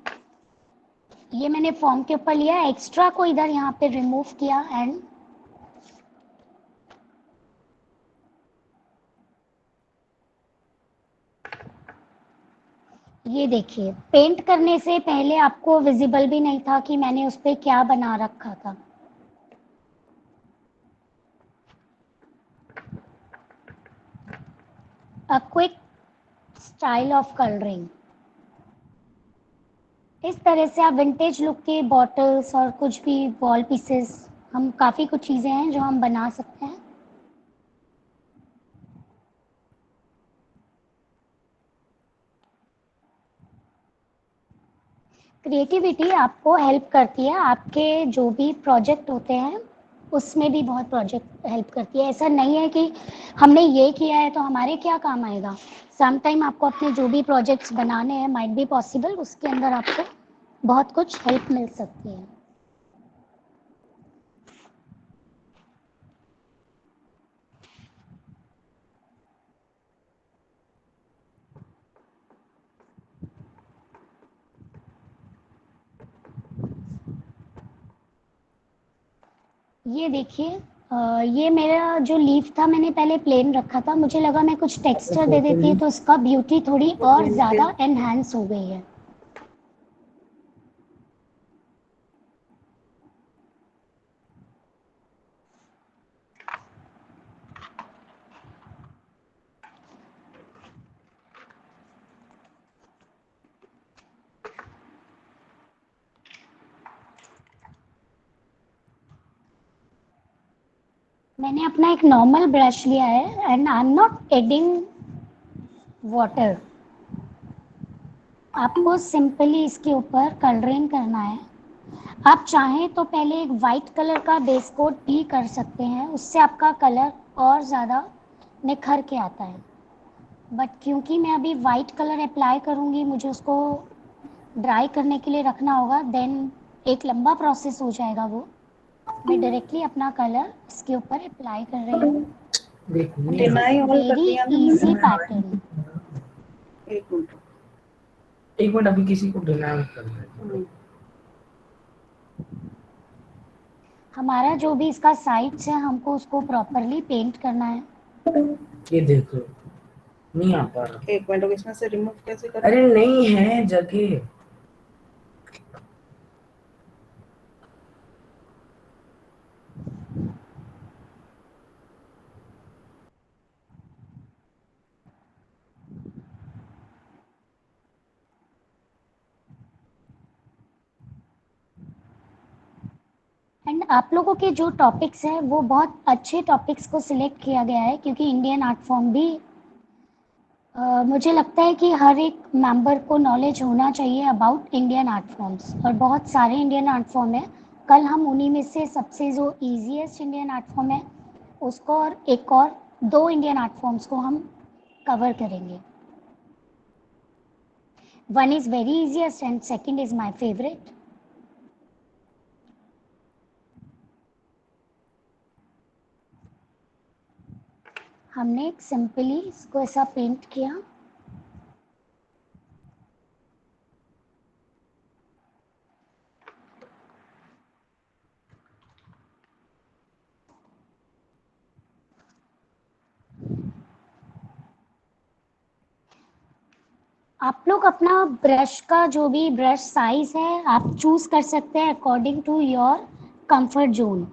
ये मैंने फॉर्म के ऊपर लिया, एक्स्ट्रा को इधर यहाँ पे रिमूव किया, एंड ये देखिए, पेंट करने से पहले आपको विजिबल भी नहीं था कि मैंने उस पर क्या बना रखा था। A quick style of colouring. इस तरह से आप विंटेज लुक के बॉटल्स और कुछ भी वॉल पीसेस, हम काफ़ी कुछ चीज़ें हैं जो हम बना सकते हैं। क्रिएटिविटी आपको हेल्प करती है, आपके जो भी प्रोजेक्ट होते हैं उसमें भी बहुत प्रोजेक्ट हेल्प करती है। ऐसा नहीं है कि हमने ये किया है तो हमारे क्या काम आएगा। सम टाइम आपको अपने जो भी प्रोजेक्ट्स बनाने हैं, माइट बी पॉसिबल, उसके अंदर आपको बहुत कुछ हेल्प मिल सकती है। ये देखिए, ये मेरा जो लीफ था मैंने पहले प्लेन रखा था, मुझे लगा मैं कुछ टेक्सचर दे देती है तो उसका ब्यूटी थोड़ी और ज़्यादा एनहांस हो गई है। मैंने अपना एक नॉर्मल ब्रश लिया है and I am not adding water. आपको सिंपली इसके ऊपर कलरिंग करना है। आप चाहें तो पहले एक वाइट कलर का बेस कोट भी कर सकते हैं, उससे आपका कलर और ज़्यादा निखर के आता है। बट क्योंकि मैं अभी वाइट कलर अप्लाई करूँगी, मुझे उसको ड्राई करने के लिए रखना होगा, देन एक लंबा प्रोसेस हो जाएगा वो। मैं डायरेक्टली अपना कलर इसके ऊपर अप्लाई कर रही हूँ। Very easy pattern. एक मिनट, अभी किसी को डिनाई करना। हमारा जो भी इसका साइड्स है, हमको उसको प्रॉपरली पेंट करना है। ये देखो, नहीं आ पा रहा। एक मिनट, इसमें से रिमूव कैसे करें? अरे नहीं है जगह। एंड आप लोगों के जो टॉपिक्स हैं वो बहुत अच्छे टॉपिक्स को सिलेक्ट किया गया है, क्योंकि इंडियन आर्ट फॉर्म भी मुझे लगता है कि हर एक मेंबर को नॉलेज होना चाहिए अबाउट इंडियन आर्ट फॉर्म्स। और बहुत सारे इंडियन आर्ट फॉर्म है, कल हम उन्हीं में से सबसे जो ईजीएस्ट इंडियन आर्ट फॉर्म है उसको और एक और 2 इंडियन आर्ट फॉर्म्स को हम कवर करेंगे। One is very easiest and second is my favourite. हमने सिंपली इसको ऐसा पेंट किया। आप लोग अपना ब्रश का जो भी ब्रश साइज है आप चूज कर सकते हैं according to your comfort zone.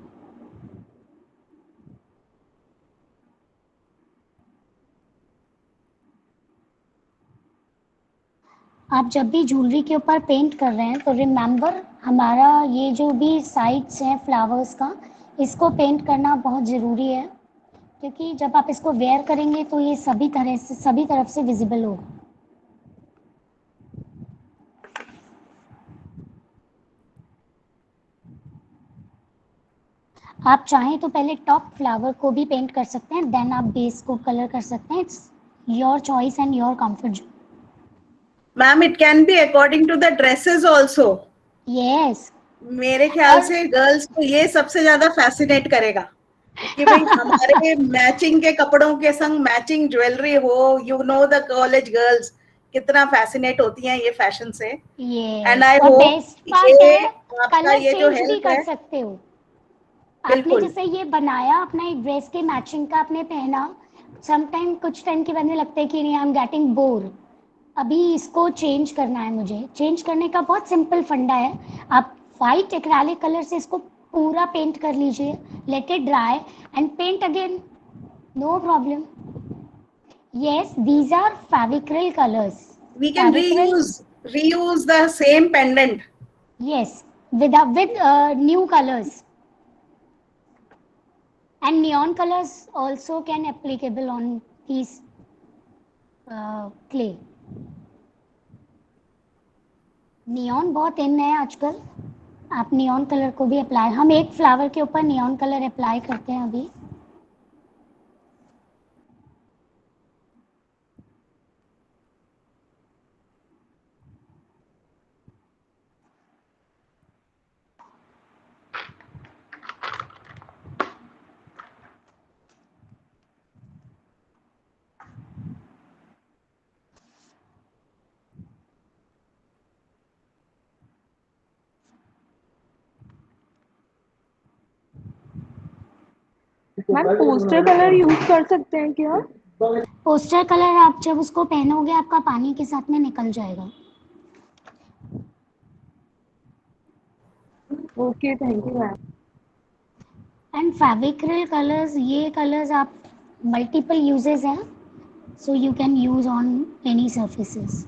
आप जब भी ज्वेलरी के ऊपर पेंट कर रहे हैं तो रिमेंबर, हमारा ये जो भी साइड्स हैं फ्लावर्स का, इसको पेंट करना बहुत ज़रूरी है, क्योंकि जब आप इसको वेयर करेंगे तो ये सभी तरफ से विजिबल होगा। आप चाहें तो पहले टॉप फ्लावर को भी पेंट कर सकते हैं, देन आप बेस को कलर कर सकते हैं। It's your choice and your comfort zone. Ma'am, it can be according to the dresses also. Yes, मेरे ख्याल से गर्ल्स को ये सबसे ज्यादा फैसिनेट करेगा कि भाई हमारे मैचिंग के कपड़ों के संग मैचिंग ज्वेलरी हो। You know the college girls कितना फैसिनेट होती हैं ये फैशन से। एंड आई और होप बेस्ट पार्ट ये है, आपका कलर ये जो चेंज भी हेल्प कर है। सकते हो। आपने बिल्कुल। जैसे ये बनाया अपना एक ड्रेस के मैचिंग का, आपने पहना, समटाइम कुछ टाइम के बाद में लगता है कि नहीं, आई एम गेटिंग बोर, अभी इसको चेंज करना है। मुझे चेंज करने का बहुत सिंपल फंडा है। आप वाइट एक्रेलिक कलर से इसको पूरा पेंट कर लीजिए, let it dry and paint again, no problem. Yes, these are Fevicryl colours. We can reuse the same pendant. Yes, with new colors. And neon colors also can applicable on these clay. Neon बहुत इन है आजकल। आप neon colour को भी apply, हम एक flower के ऊपर नियॉन कलर अप्लाई करते हैं अभी। मैम पोस्टर कलर यूज कर सकते हैं क्या? पोस्टर कलर आप जब उसको पहनोगे आपका पानी के साथ में निकल जाएगा। Okay, thank you ma'am. And Fevicryl colours, ये कलर्स आप मल्टीपल यूजेस हैं, so you can use on any surfaces.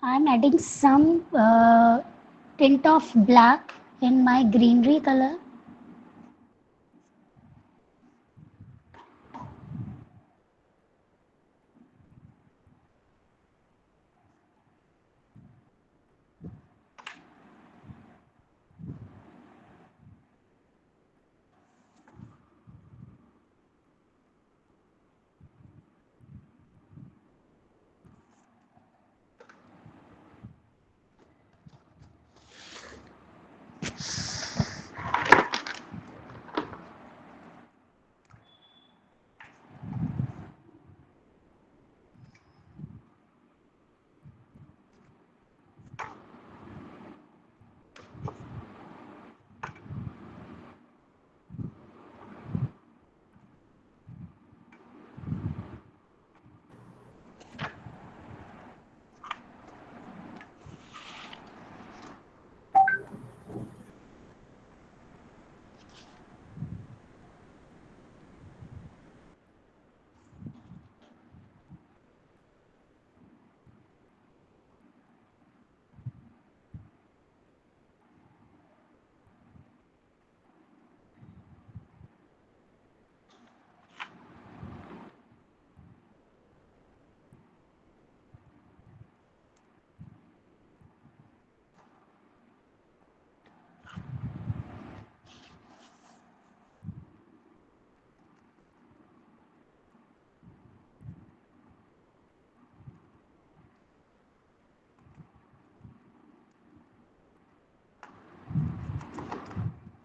I'm adding some tint of black in my greenery color.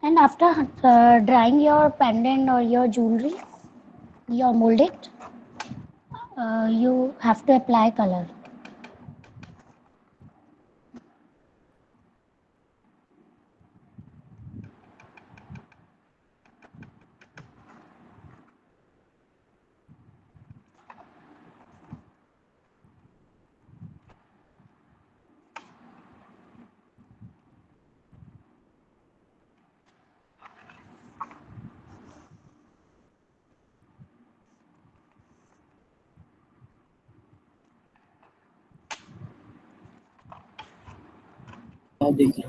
And after drying your pendant or your jewelry, you mold it, you have to apply color. देखिए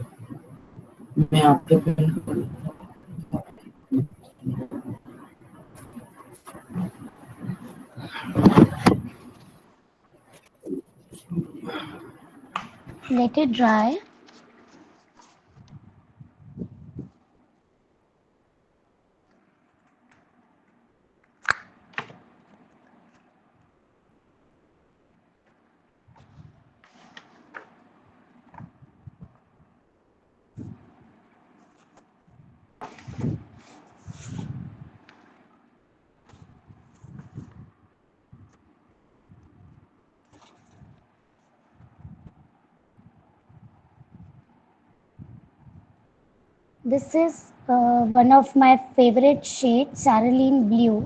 मैं आपके pen Let it dry. This is one of my favorite shade, Cerulean Blue.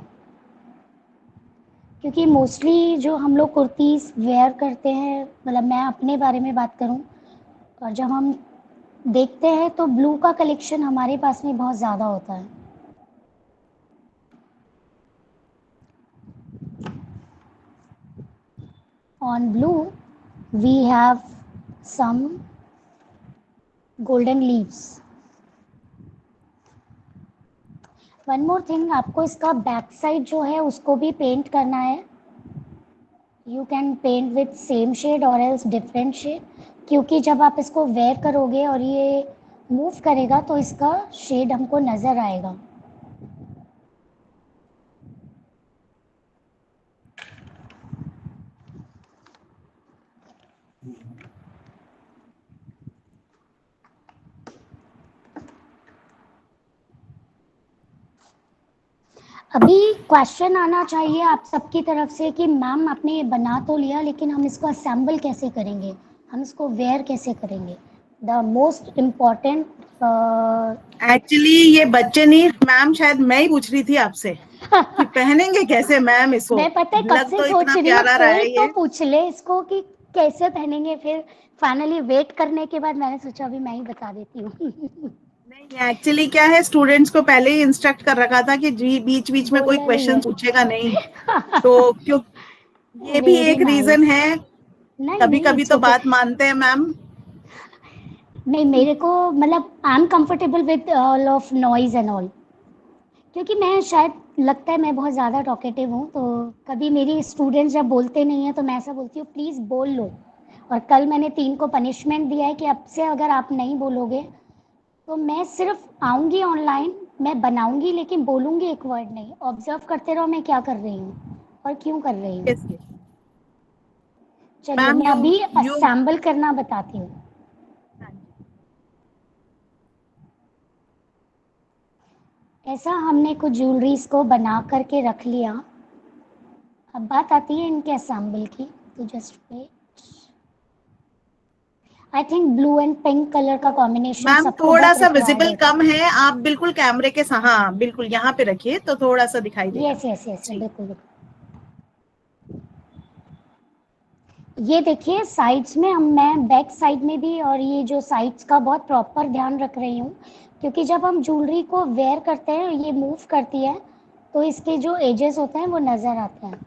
क्योंकि mostly जो हम लोग kurtis where करते हैं, मतलब मैं अपने बारे में बात करूं, और जब हम देखते हैं तो ब्लू का कलेक्शन हमारे पास में बहुत ज़्यादा होता है. On blue, we have some golden leaves. One more thing, आपको इसका बैक साइड जो है उसको भी पेंट करना है. You can paint with same shade or else different shade, क्योंकि जब आप इसको वेयर करोगे और ये मूव करेगा तो इसका शेड हमको नज़र आएगा. अभी क्वेश्चन आना चाहिए आप सबकी तरफ से कि मैम आपने ये बना तो लिया, लेकिन हम इसको असेंबल कैसे करेंगे, हम इसको वेयर कैसे करेंगे. द मोस्ट इम्पॉर्टेंट एक्चुअली ये बच्चे नहीं मैम, शायद मैं ही पूछ रही थी आपसे कि पहनेंगे कैसे मैम इसको. मैं पता है कब लग से तो सोच इतना रही हूँ प्यारा रहा है कोई तो ये. पूछ ले इसको कि कैसे पहनेंगे, फिर फाइनली वेट करने के बाद मैंने सोचा अभी मैं ही बता देती हूँ. नहीं, एक्चुअली क्या है, स्टूडेंट्स को पहले ही इंस्ट्रक्ट कर रखा था कि बीच बीच में कोई बोलना नहीं क्वेश्चन है. पूछेगा नहीं. तो क्यों, ये भी Very एक nice. रीजन है. नहीं कभी नहीं, कभी it's तो okay. बात मानते हैं मैम. नहीं, मेरे को मतलब I am comfortable with all of noise and all, क्योंकि मैं शायद लगता है मैं बहुत ज़्यादा टॉकेटिव हूँ. तो कभी मेरी स्टूडेंट्स जब बोलते नहीं हैं तो मैं ऐसा बोलती हूँ प्लीज़ बोल लो. और कल मैंने 3 को पनिशमेंट दिया है कि अब से अगर आप नहीं बोलोगे तो मैं सिर्फ आऊँगी ऑनलाइन, मैं बनाऊँगी लेकिन बोलूँगी एक वर्ड नहीं. ऑब्जर्व करते रहो मैं क्या कर रही हूँ और क्यों कर रही हूँ. Yes, yes. चलिए Ma'am, मैं अभी you- असेंबल करना बताती हूँ. ऐसा हमने कुछ ज्वेलरीज को बना करके रख लिया. अब बात आती है इनके असेंबल की. तो just wait. I think blue and pink colour का कॉम्बिनेशन मैम सबको थोड़ा बहुत सा रिक्वायर्ड विजिबल होता है. कम है, आप बिल्कुल कैमरे के हाँ बिल्कुल यहाँ पे रखिए तो थोड़ा सा दिखाई देगा. यस यस यस, जी. बिल्कुल बिल्कुल. ये देखिए साइड्स में मैं बैक साइड में भी और ये जो साइड्स का बहुत प्रॉपर ध्यान रख रही हूँ, क्योंकि जब हम ज्वेलरी को वेयर करते हैं ये मूव करती है तो इसके जो एजेस होते हैं वो नज़र आते हैं.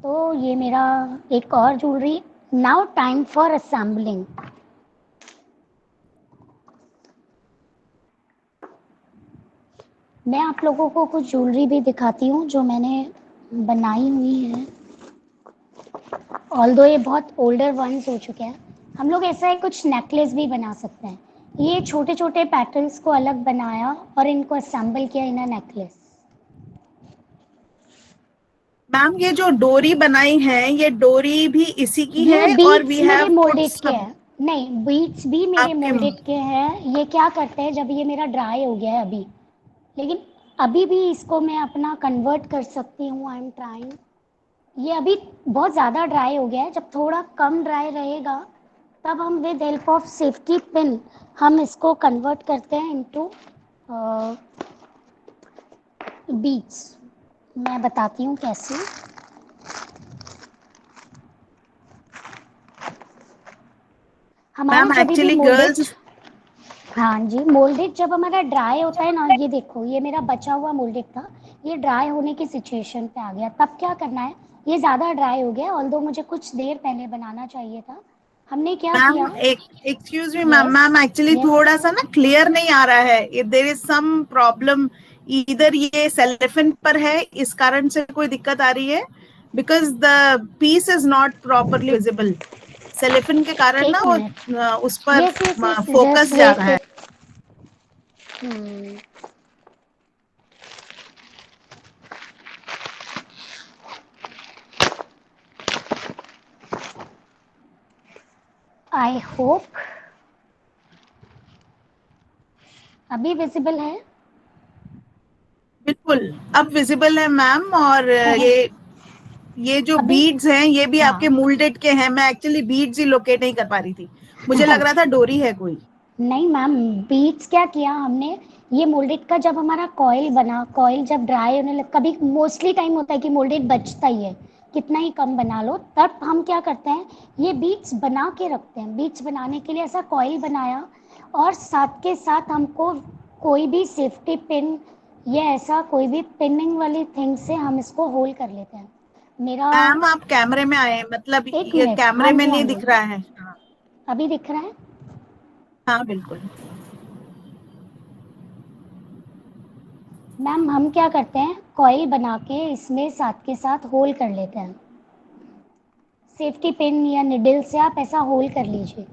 तो ये मेरा एक और jewellery. Now time for assembling. मैं आप लोगों को कुछ ज्वेलरी भी दिखाती हूँ जो मैंने बनाई हुई है. ऑल्दो ये बहुत ओल्डर वंस हो चुके हैं. हम लोग ऐसा है कुछ नेकलेस भी बना सकते हैं. ये छोटे छोटे पैटर्न्स को अलग बनाया और इनको असेंबल किया इन अ नेकलेस. मैम ये जो डोरी बनाई है ये डोरी भी इसी की ये है और बीट्स वी मेरे हैव मोल्डेड के हैं. नहीं, बीट्स भी मेरे आपके- मोल्डेड के हैं. ये क्या करते हैं, जब ये मेरा ड्राई हो गया है अभी, लेकिन अभी भी इसको मैं अपना कन्वर्ट कर सकती हूँ. I am trying. ये अभी बहुत ज़्यादा ड्राई हो गया है. जब थोड़ा कम ड्राई रहेगा तब हम with help of safety pin हम इसको कन्वर्ट करते हैं इनटू बीट्स. मैं बताती हूँ कैसे. हमारा मैम जब भी एक्चुअली मोल्डेड, गर्ल्स, हाँ जी, मोल्डेड जब हमारा ड्राई होता है ना, ये देखो ये मेरा बचा हुआ मोल्डेड था, ये ड्राई होने की सिचुएशन पे आ गया. तब क्या करना है, ये ज़्यादा ड्राई हो गया, ऑल्दो मुझे कुछ देर पहले बनाना चाहिए था. हमने क्या किया. Ma'am excuse me ma'am, Yes, ma'am actually yes. थोड़ा सा ना क्लियर नहीं आ रहा है. देयर इज सम प्रॉब्लम, इधर ये सेलेफिन पर है इस कारण से कोई दिक्कत आ रही है, because the piece is not properly visible. Cellophane के कारण एक ना वो मिनट. उस पर Yes, yes, yes, focus just जा wait रहा है. आई होप अभी विजिबल है. बिल्कुल अब विजिबल है मैम. और ये जो अभी- बीड्स हैं ये भी हाँ. आपके मोल्डेड के हैं. मैं एक्चुअली बीड्स ही लोकेट नहीं कर पा रही थी, मुझे लग रहा था डोरी है कोई. नहीं मैम, बीट्स क्या किया हमने, ये मोल्डेड का जब हमारा कॉयल बना, कॉयल जब ड्राई होने लग, कभी मोस्टली टाइम होता है कि मोल्डेड बचता ही है, कितना ही कम बना लो, तब हम क्या करते हैं, ये बीट्स बना के रखते हैं। बीट्स बनाने के लिए ऐसा कॉयल बनाया, और साथ के साथ हमको कोई भी सेफ्टी पिन या ऐसा कोई भी पिनिंग वाली थिंग से हम इसको होल्ड कर लेते हैं। मेरा मैम आप कैमरे में आए, मतलब एक ये मिनट, कैमरे हाँ में जी, नहीं हाँ दिख जी, रहा है। हाँ, अभी दिख रहा है। हाँ बिल्कुल। मैम हम क्या करते हैं, कॉइल बना के इसमें साथ के साथ होल कर लेते हैं, सेफ्टी पिन या निडल से आप ऐसा होल कर लीजिए।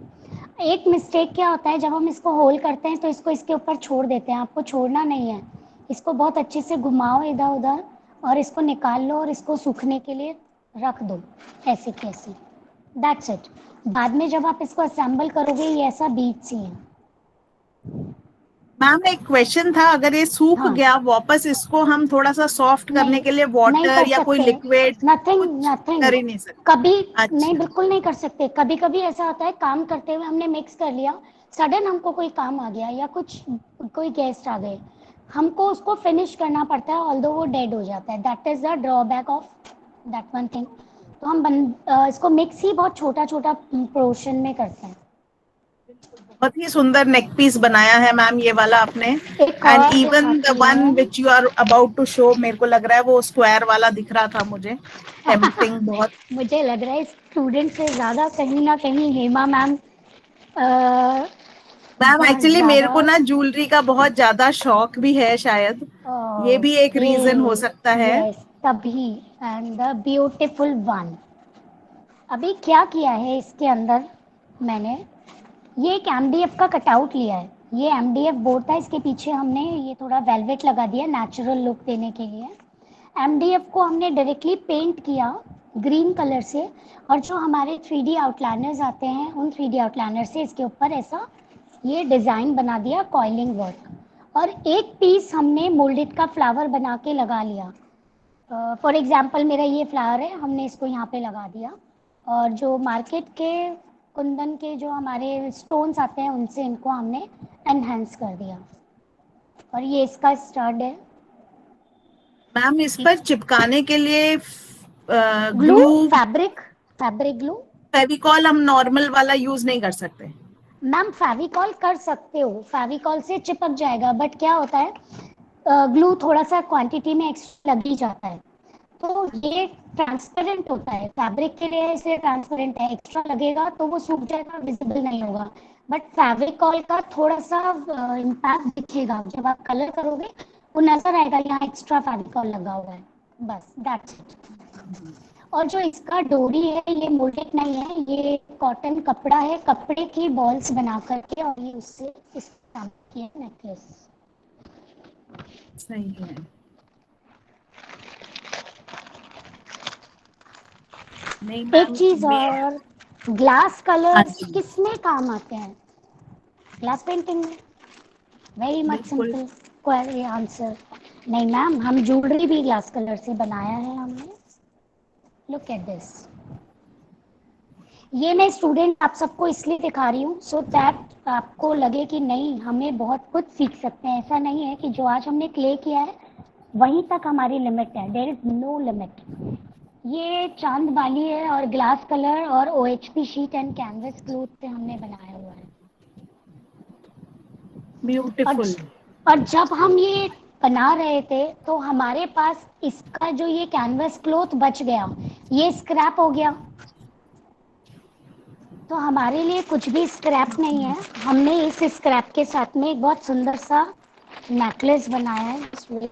एक मिस्टेक क्या होता है, जब हम इसको होल करते हैं तो इसको इसके ऊपर छोड़ देते हैं, आपको छोड़ना नहीं है, इसको बहुत अच्छे से घुमाओ इधर उधर, और इसको निकाल लो और इसको सूखने के लिए रख दो, ऐसे कैसे, दैट्स इट। बाद में जब आप इसको असेंबल करोगे, ये ऐसा बीट्स ही है। मैम एक क्वेश्चन था, अगर ये सूख हाँ, गया वापस, इसको हम थोड़ा सा सॉफ्ट करने नहीं, के लिए नहीं कर वाटर या कोई सकते, लिक्विड नथिंग कुछ नथिंग, कर ही नहीं सकते? कभी नहीं, अच्छा, बिल्कुल नहीं कर सकते। कभी कभी ऐसा होता है, काम करते हुए हमने मिक्स कर लिया, सडन हमको कोई काम आ गया या कुछ, कोई गेस्ट आ गए, हमको उसको फिनिश करना पड़ता है, ऑल्दो वो डेड हो जाता है, that is the drawback of that one thing. तो हम इसको मिक्स ही बहुत छोटा छोटा पोर्शन में करते हैं। बहुत ही सुंदर नेक पीस बनाया है मैम ये वाला आपने। एक एंड और इवन द दिखाती वन हूँ। Which you are about to show, मेरे को लग रहा है वो स्क्वायर वाला दिख रहा था मुझे, टेम्पटिंग बहुत। मुझे लग रहा है स्टूडेंट से ज्यादा कहीं ना कहीं हेमा मैम मैम बहुत एक्चुअली मेरे ज्यादा, को ना ज्वेलरी का बहुत ज्यादा शौक भी है, शायद ये भी एक ओके, रीजन हो सकता है। यस, तभी। एंड द ब्यूटीफुल वन, अभी क्या किया है इसके अंदर, मैंने ये एक एमडीएफ का कटआउट लिया है, ये एमडीएफ बोर्ड था, इसके पीछे हमने ये थोड़ा वेलवेट लगा दिया नेचुरल लुक देने के लिए। एमडीएफ को हमने डायरेक्टली पेंट किया ग्रीन कलर से, और जो हमारे 3D आउटलाइनर्स आते हैं, उन 3D आउटलाइनर से इसके ऊपर ऐसा ये डिज़ाइन बना दिया, कॉइलिंग वर्क, और एक पीस हमने मोल्डेड का फ्लावर बना के लगा लिया। फॉर एग्जाम्पल मेरा ये फ्लावर है, हमने इसको यहाँ पे लगा दिया, और जो मार्केट के कुंदन के जो हमारे स्टोन्स आते हैं, उनसे इनको हमने एनहेंस कर दिया, और ये इसका स्टड है। मैम इस पर चिपकाने के लिए glue, glue, fabric glue. Fevicol हम नॉर्मल वाला यूज नहीं कर सकते? मैम फेविकॉल कर सकते हो, फेविकॉल से चिपक जाएगा, बट क्या होता है, ग्लू थोड़ा सा क्वांटिटी में एक्स्ट्रा लग ही जाता है, तो ये ट्रांसपेरेंट होता है, फैब्रिक के लिए इसे ट्रांसपेरेंट है, एक्स्ट्रा लगेगा तो वो सूख जाएगा, विजिबल नहीं होगा, बट फेविकॉल का थोड़ा सा इम्पैक्ट दिखेगा, जब आप कलर करोगे वो नजर आएगा, यहाँ एक्स्ट्रा फेविकॉल लगा हुआ है, बस दैट्स इट। और जो इसका डोरी है, ये मोल्डेड नहीं है, ये कॉटन कपड़ा है, कपड़े की बॉल्स बना करके, और ये उससे इस काम की नेकलेस। सही है। नहीं एक चीज और, ग्लास कलर्स किसमें काम आते हैं? ग्लास पेंटिंग में। Very much simple query answer. नहीं मैम, हम ज्वेलरी भी ग्लास कलर से बनाया है हमने। Look at this. ये मैं स्टूडेंट आप सबको इसलिए दिखा रही हूँ सो दैट आपको लगे कि नहीं, हमें बहुत कुछ सीख सकते हैं। ऐसा नहीं है कि जो आज हमने क्ले किया है वहीं तक हमारी लिमिट है, देयर इज नो लिमिट। ये चांद बाली है और ग्लास कलर और OHP sheet and canvas cloth से हमने बनाया हुआ है। ब्यूटीफुल। और जब हम ये बना रहे थे तो हमारे पास इसका जो ये कैनवस क्लोथ बच गया, ये स्क्रैप हो गया, तो हमारे लिए कुछ भी स्क्रैप नहीं है। हमने इस स्क्रैप के साथ में एक बहुत सुंदर सा नेकलेस बनाया है।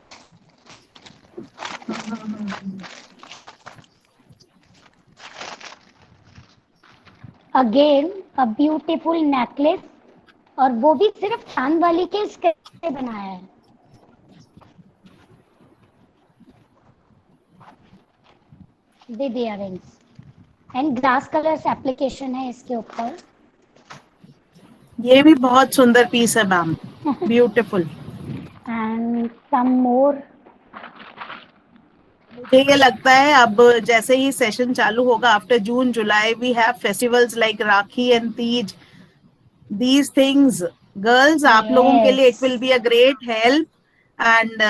अगेन अ ब्यूटीफुल नेकलेस, और वो भी सिर्फ चांद वाली के स्क्रैप से बनाया है। With earrings and glass colours application है इसके ऊपर। ये भी बहुत सुंदर पीस है मैम, ब्यूटीफुल। एंड सम मोर। मुझे ये लगता है अब जैसे ही सेशन चालू होगा after June July, we have festivals like Rakhi and Teej, these things girls आप लोगों के लिए Yes. It will be a great help and I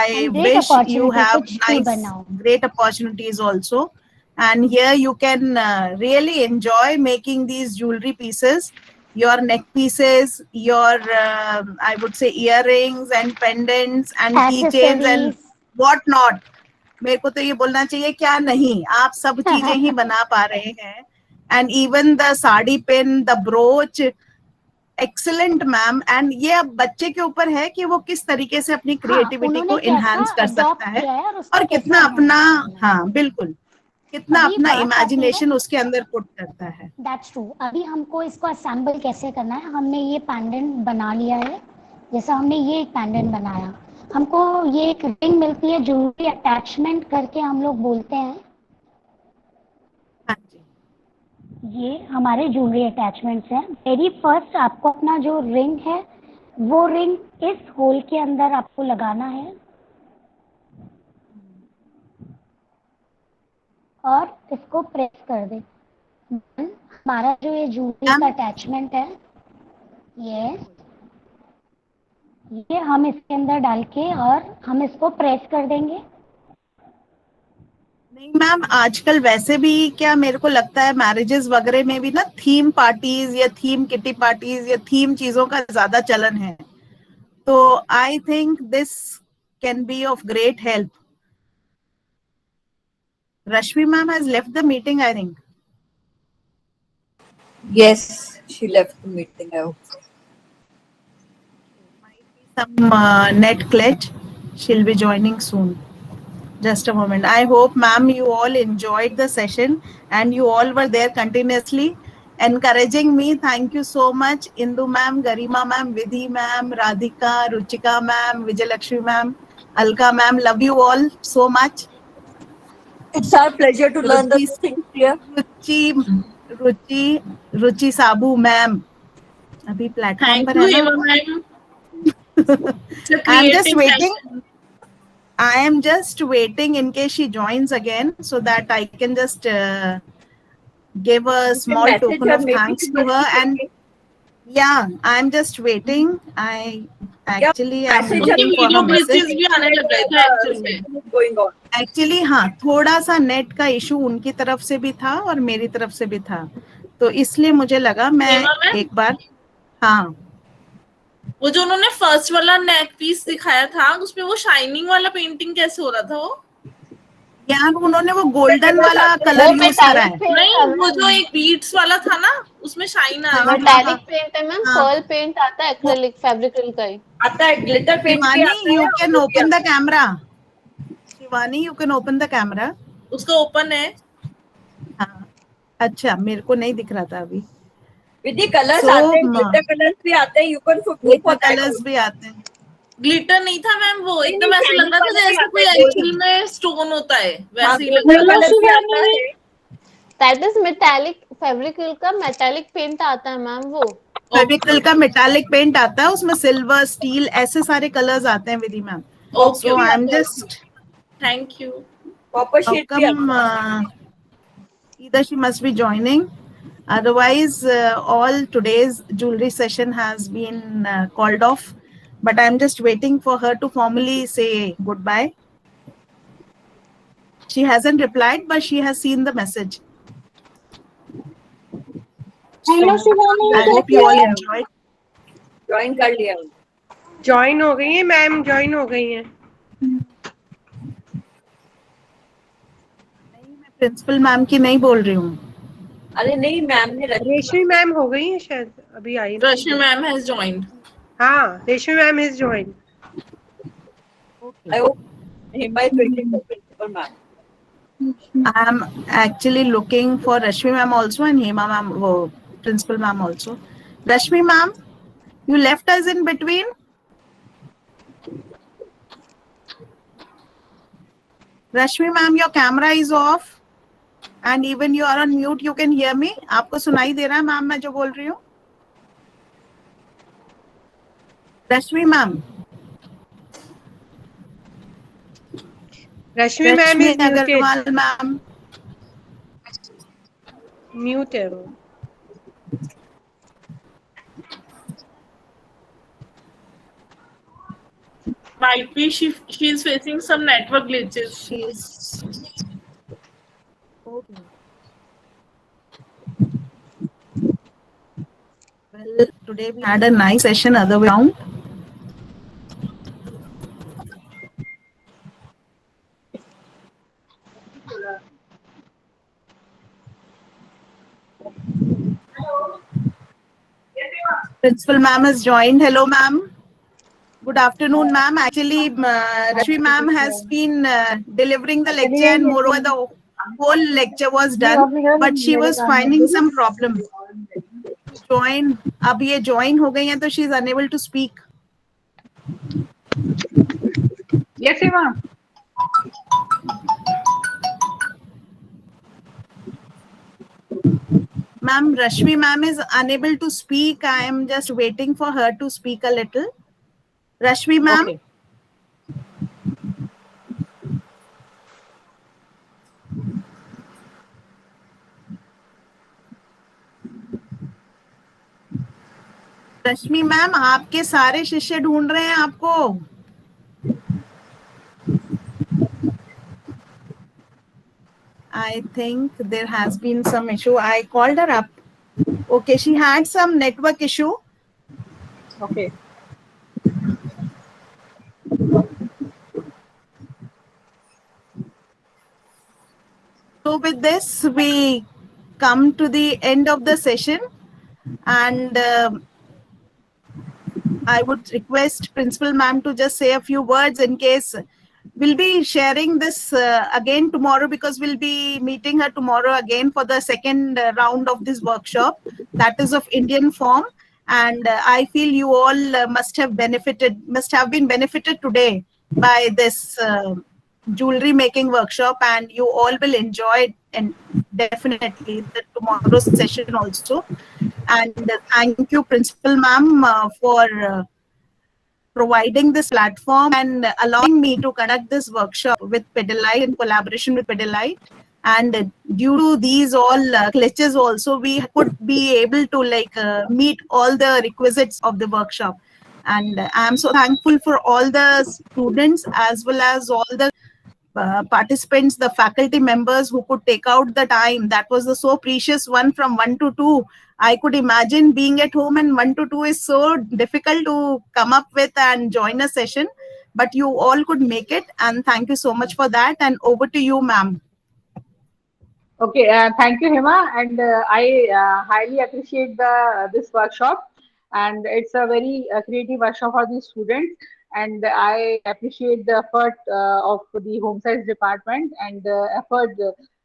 And great wish you opportunity, have कुछ भी nice बनाओ. great opportunities also, and here you can really enjoy making these jewelry pieces, your neck pieces, your I would say earrings and pendants and keychains and Accessories. what not. मेरे को तो ये बोलना चाहिए क्या नहीं, आप सब चीजें ही बना पा रहे हैं, and even the sari pin, the brooch, excellent ma'am. And ये अब बच्चे के ऊपर है कि वो किस तरीके से अपनी क्रिएटिविटी उन्होंने को कैसा इनहांस कर सकता adopt है किया है और उसको और कैसे कितना enhance अपना, करना है. हाँ बिल्कुल, कितना अभी अपना बात आती है, इमेजिनेशन उसके अंदर पुट करता है. That's true. अभी हमको इसको असेंबल कैसे करना है. हमने ये पेंडेंट बना लिया है. जैसा हमने ये एक पेंडेंट बनाया, हमको ये एक रिंग मिलती है, ज्वेलरी अटैचमेंट करके हम लोग बोलते हैं. हाँ जी, ये हमारे ज्वेलरी अटैचमेंट्स हैं. वेरी फर्स्ट आपको अपना जो रिंग है वो रिंग इस होल के अंदर आपको लगाना है और इसको प्रेस कर दे. हमारा जो ये ज्वेलरी का अटैचमेंट है ये हम इसके अंदर डाल के और हम इसको प्रेस कर देंगे. नहीं मैम, आजकल वैसे भी क्या मेरे को लगता है मैरिजेस वगैरह में भी ना थीम पार्टीज या थीम किटी पार्टीज या थीम चीजों का ज्यादा चलन है. तो I think this can be of great help. Rashmi ma'am has left the meeting I think. Yes, she left the meeting. I hope so. Some net glitch. She'll be joining soon. Just a moment. I hope, ma'am, you all enjoyed the session and you all were there continuously encouraging me. Thank you so much, Indu ma'am, Garima ma'am, Vidhi ma'am, Radhika, Ruchika ma'am, Vijayalakshmi ma'am, Alka ma'am. Love you all so much. It's our pleasure to learn the things here. Ruchi Sabu ma'am अभी platform पर है ना. I am just waiting in case she joins again so that I can just give a small token of thanks to her. And yeah, I am just waiting. I actually am looking for her message. Actually हाँ, थोड़ा सा net का issue उनकी तरफ से भी था और मेरी तरफ से भी था, तो इसलिए मुझे लगा मैं एक बार. हाँ, वो जो उन्होंने फर्स्ट वाला नेक पीस दिखाया था उसमें वो शाइनिंग वाला पेंटिंग कैसे हो रहा था वो? यार उन्होंने वो गोल्डन वाला कलर यूज करा है. नहीं, वो जो एक बीट्स वाला था ना उसमें शाइन आ रहा है. मेटालिक पेंट है मैम. पर्ल पेंट आता है, एक्रिलिक फैब्रिक का ही आता है. ग्लिटर पेंट भी आता है. You can open the camera. Shivani, you can open the camera. उसका ओपन है. हाँ, अच्छा मेरे को नहीं दिख रहा था अभी. विद कलर्स आते हैं, ग्लिटर कलर्स भी आते हैं. यू कैन ग्लिटर कलर्स भी आते हैं. ग्लिटर नहीं था मैम, वो एकदम ऐसा लग रहा था जैसे कोई एक्चुअल में स्टोन होता है वैसे ही लग रहा था. दैट इज मेटालिक फैब्रिक का मेटालिक पेंट आता है मैम. वो फैब्रिक का मेटालिक पेंट आता है, उसमें सिल्वर, स्टील ऐसे सारे कलर्स आते हैं Vidhi ma'am. So I am just thank you. Copper sheet भी either she must be joining, otherwise all today's jewelry session has been called off, but I'm just waiting for her to formally say goodbye. She hasn't replied but she has seen the message. Hello Shivani, I hope you all enjoyed. Join कर लिया. Join हो गई है ma'am, join हो गई है. Principal ma'am की नहीं बोल रही हूँ. अरे नहीं मैम ने रेशमी मैम हो गई है शायद, अभी आई. Rashmi ma'am has joined. हाँ, Reshmi ma'am is joined. I hope Hima is waiting for principal ma'am. I am actually looking for Rashmi ma'am also and Hema ma'am, wo principal ma'am also. Rashmi ma'am, you left us in between. Rashmi ma'am, your camera is off and even you are on mute. You can hear me. आपको सुनाई दे रहा है ma'am मैं जो बोल रही हूँ? Rashmi ma'am. Rashmi ma'am is Agarwal ma'am mute है वो. Might be she is facing some network glitches. Okay. Well, today we had a nice session other way around. Principal ma'am has joined. Hello, ma'am. Good afternoon, ma'am. Actually, Rashmi ma'am has been delivering the lecture, and moreover, the whole lecture was done, but she was finding some problem. Join. अब ये join हो गई हैं, तो she is unable to speak. Yes, ma'am. Ma'am, Rashmi ma'am is unable to speak. I am just waiting for her to speak a little. Rashmi ma'am. Okay. Rashmi ma'am, आपके सारे शिष्य ढूंढ रहे हैं आपको. I think there has been some issue. I called her up. Okay, she had some network issue. Okay. So with this, we come to the end of the session, and I would request Principal Ma'am to just say a few words in case we'll be sharing this again tomorrow, because we'll be meeting her tomorrow again for the second round of this workshop that is of Indian form. And I feel you all must have been benefited today by this jewelry making workshop, and you all will enjoy it, and definitely the tomorrow's session also. And thank you, Principal Ma'am, for providing this platform and allowing me to conduct this workshop with Pidilite, in collaboration with Pidilite. And due to these all glitches also, we could be able to meet all the requisites of the workshop. And I'm so thankful for all the students as well as all the participants, the faculty members who could take out the time. That was the so precious one from 1 to 2. I could imagine being at home, and 1 to 2 is so difficult to come up with and join a session, but you all could make it, and thank you so much for that. And over to you, ma'am. Okay, thank you, Hema, and I highly appreciate this workshop, and it's a very creative workshop for the students, and I appreciate the effort of the Home Science department, and the effort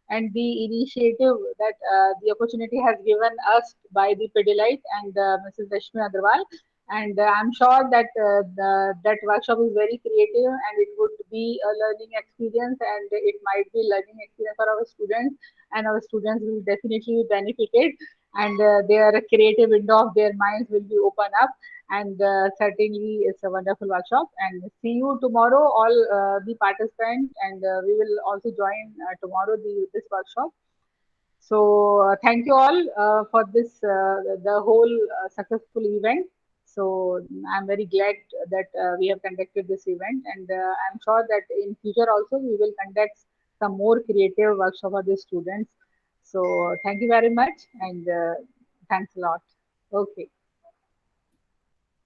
and the initiative that the opportunity has given us by the Pidilite and Mrs. Rashmi Agarwal. And I'm sure that that workshop is very creative, and it would be a learning experience, and it might be learning experience for our students, and our students will definitely be benefited, and their creative window of their minds will be open up, and certainly it's a wonderful workshop. And see you tomorrow, all the participants, and we will also join tomorrow this workshop. So thank you all for this the whole successful event. So I'm very glad that we have conducted this event, and I'm sure that in future also we will conduct some more creative workshop for the students. So thank you very much, and thanks a lot. Okay.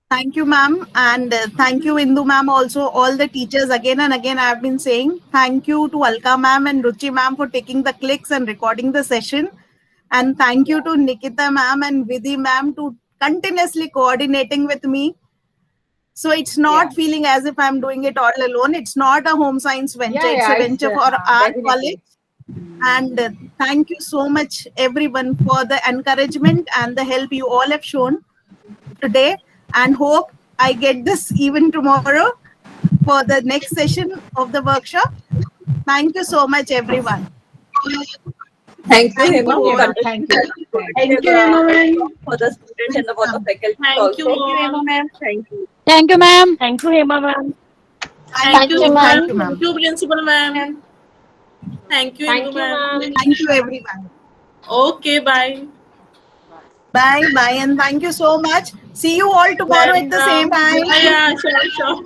Thank you, ma'am, and thank you, Indu ma'am, also all the teachers. Again and again, I have been saying thank you to Alka ma'am and Ruchi ma'am for taking the clicks and recording the session. And thank you to Nikita ma'am and Vidhi ma'am to continuously coordinating with me. So it's not feeling as if I'm doing it all alone. It's not a home science venture. It's a venture for our college. And thank you so much, everyone, for the encouragement and the help you all have shown today. And hope I get this even tomorrow for the next session of the workshop. Thank you so much, everyone. Thank you, Hema. Thank you. Thank you, Hema, for the students and for the faculty. Thank you, Hema, ma'am. Thank you. Thank you, ma'am. Thank you, Hema, ma'am. Thank you, ma'am. Thank you, Principal ma'am. Thank you, Indu ma'am. Thank you, everyone. Okay, bye. Bye, and thank you so much. See you all tomorrow at the same time. Yeah, sure.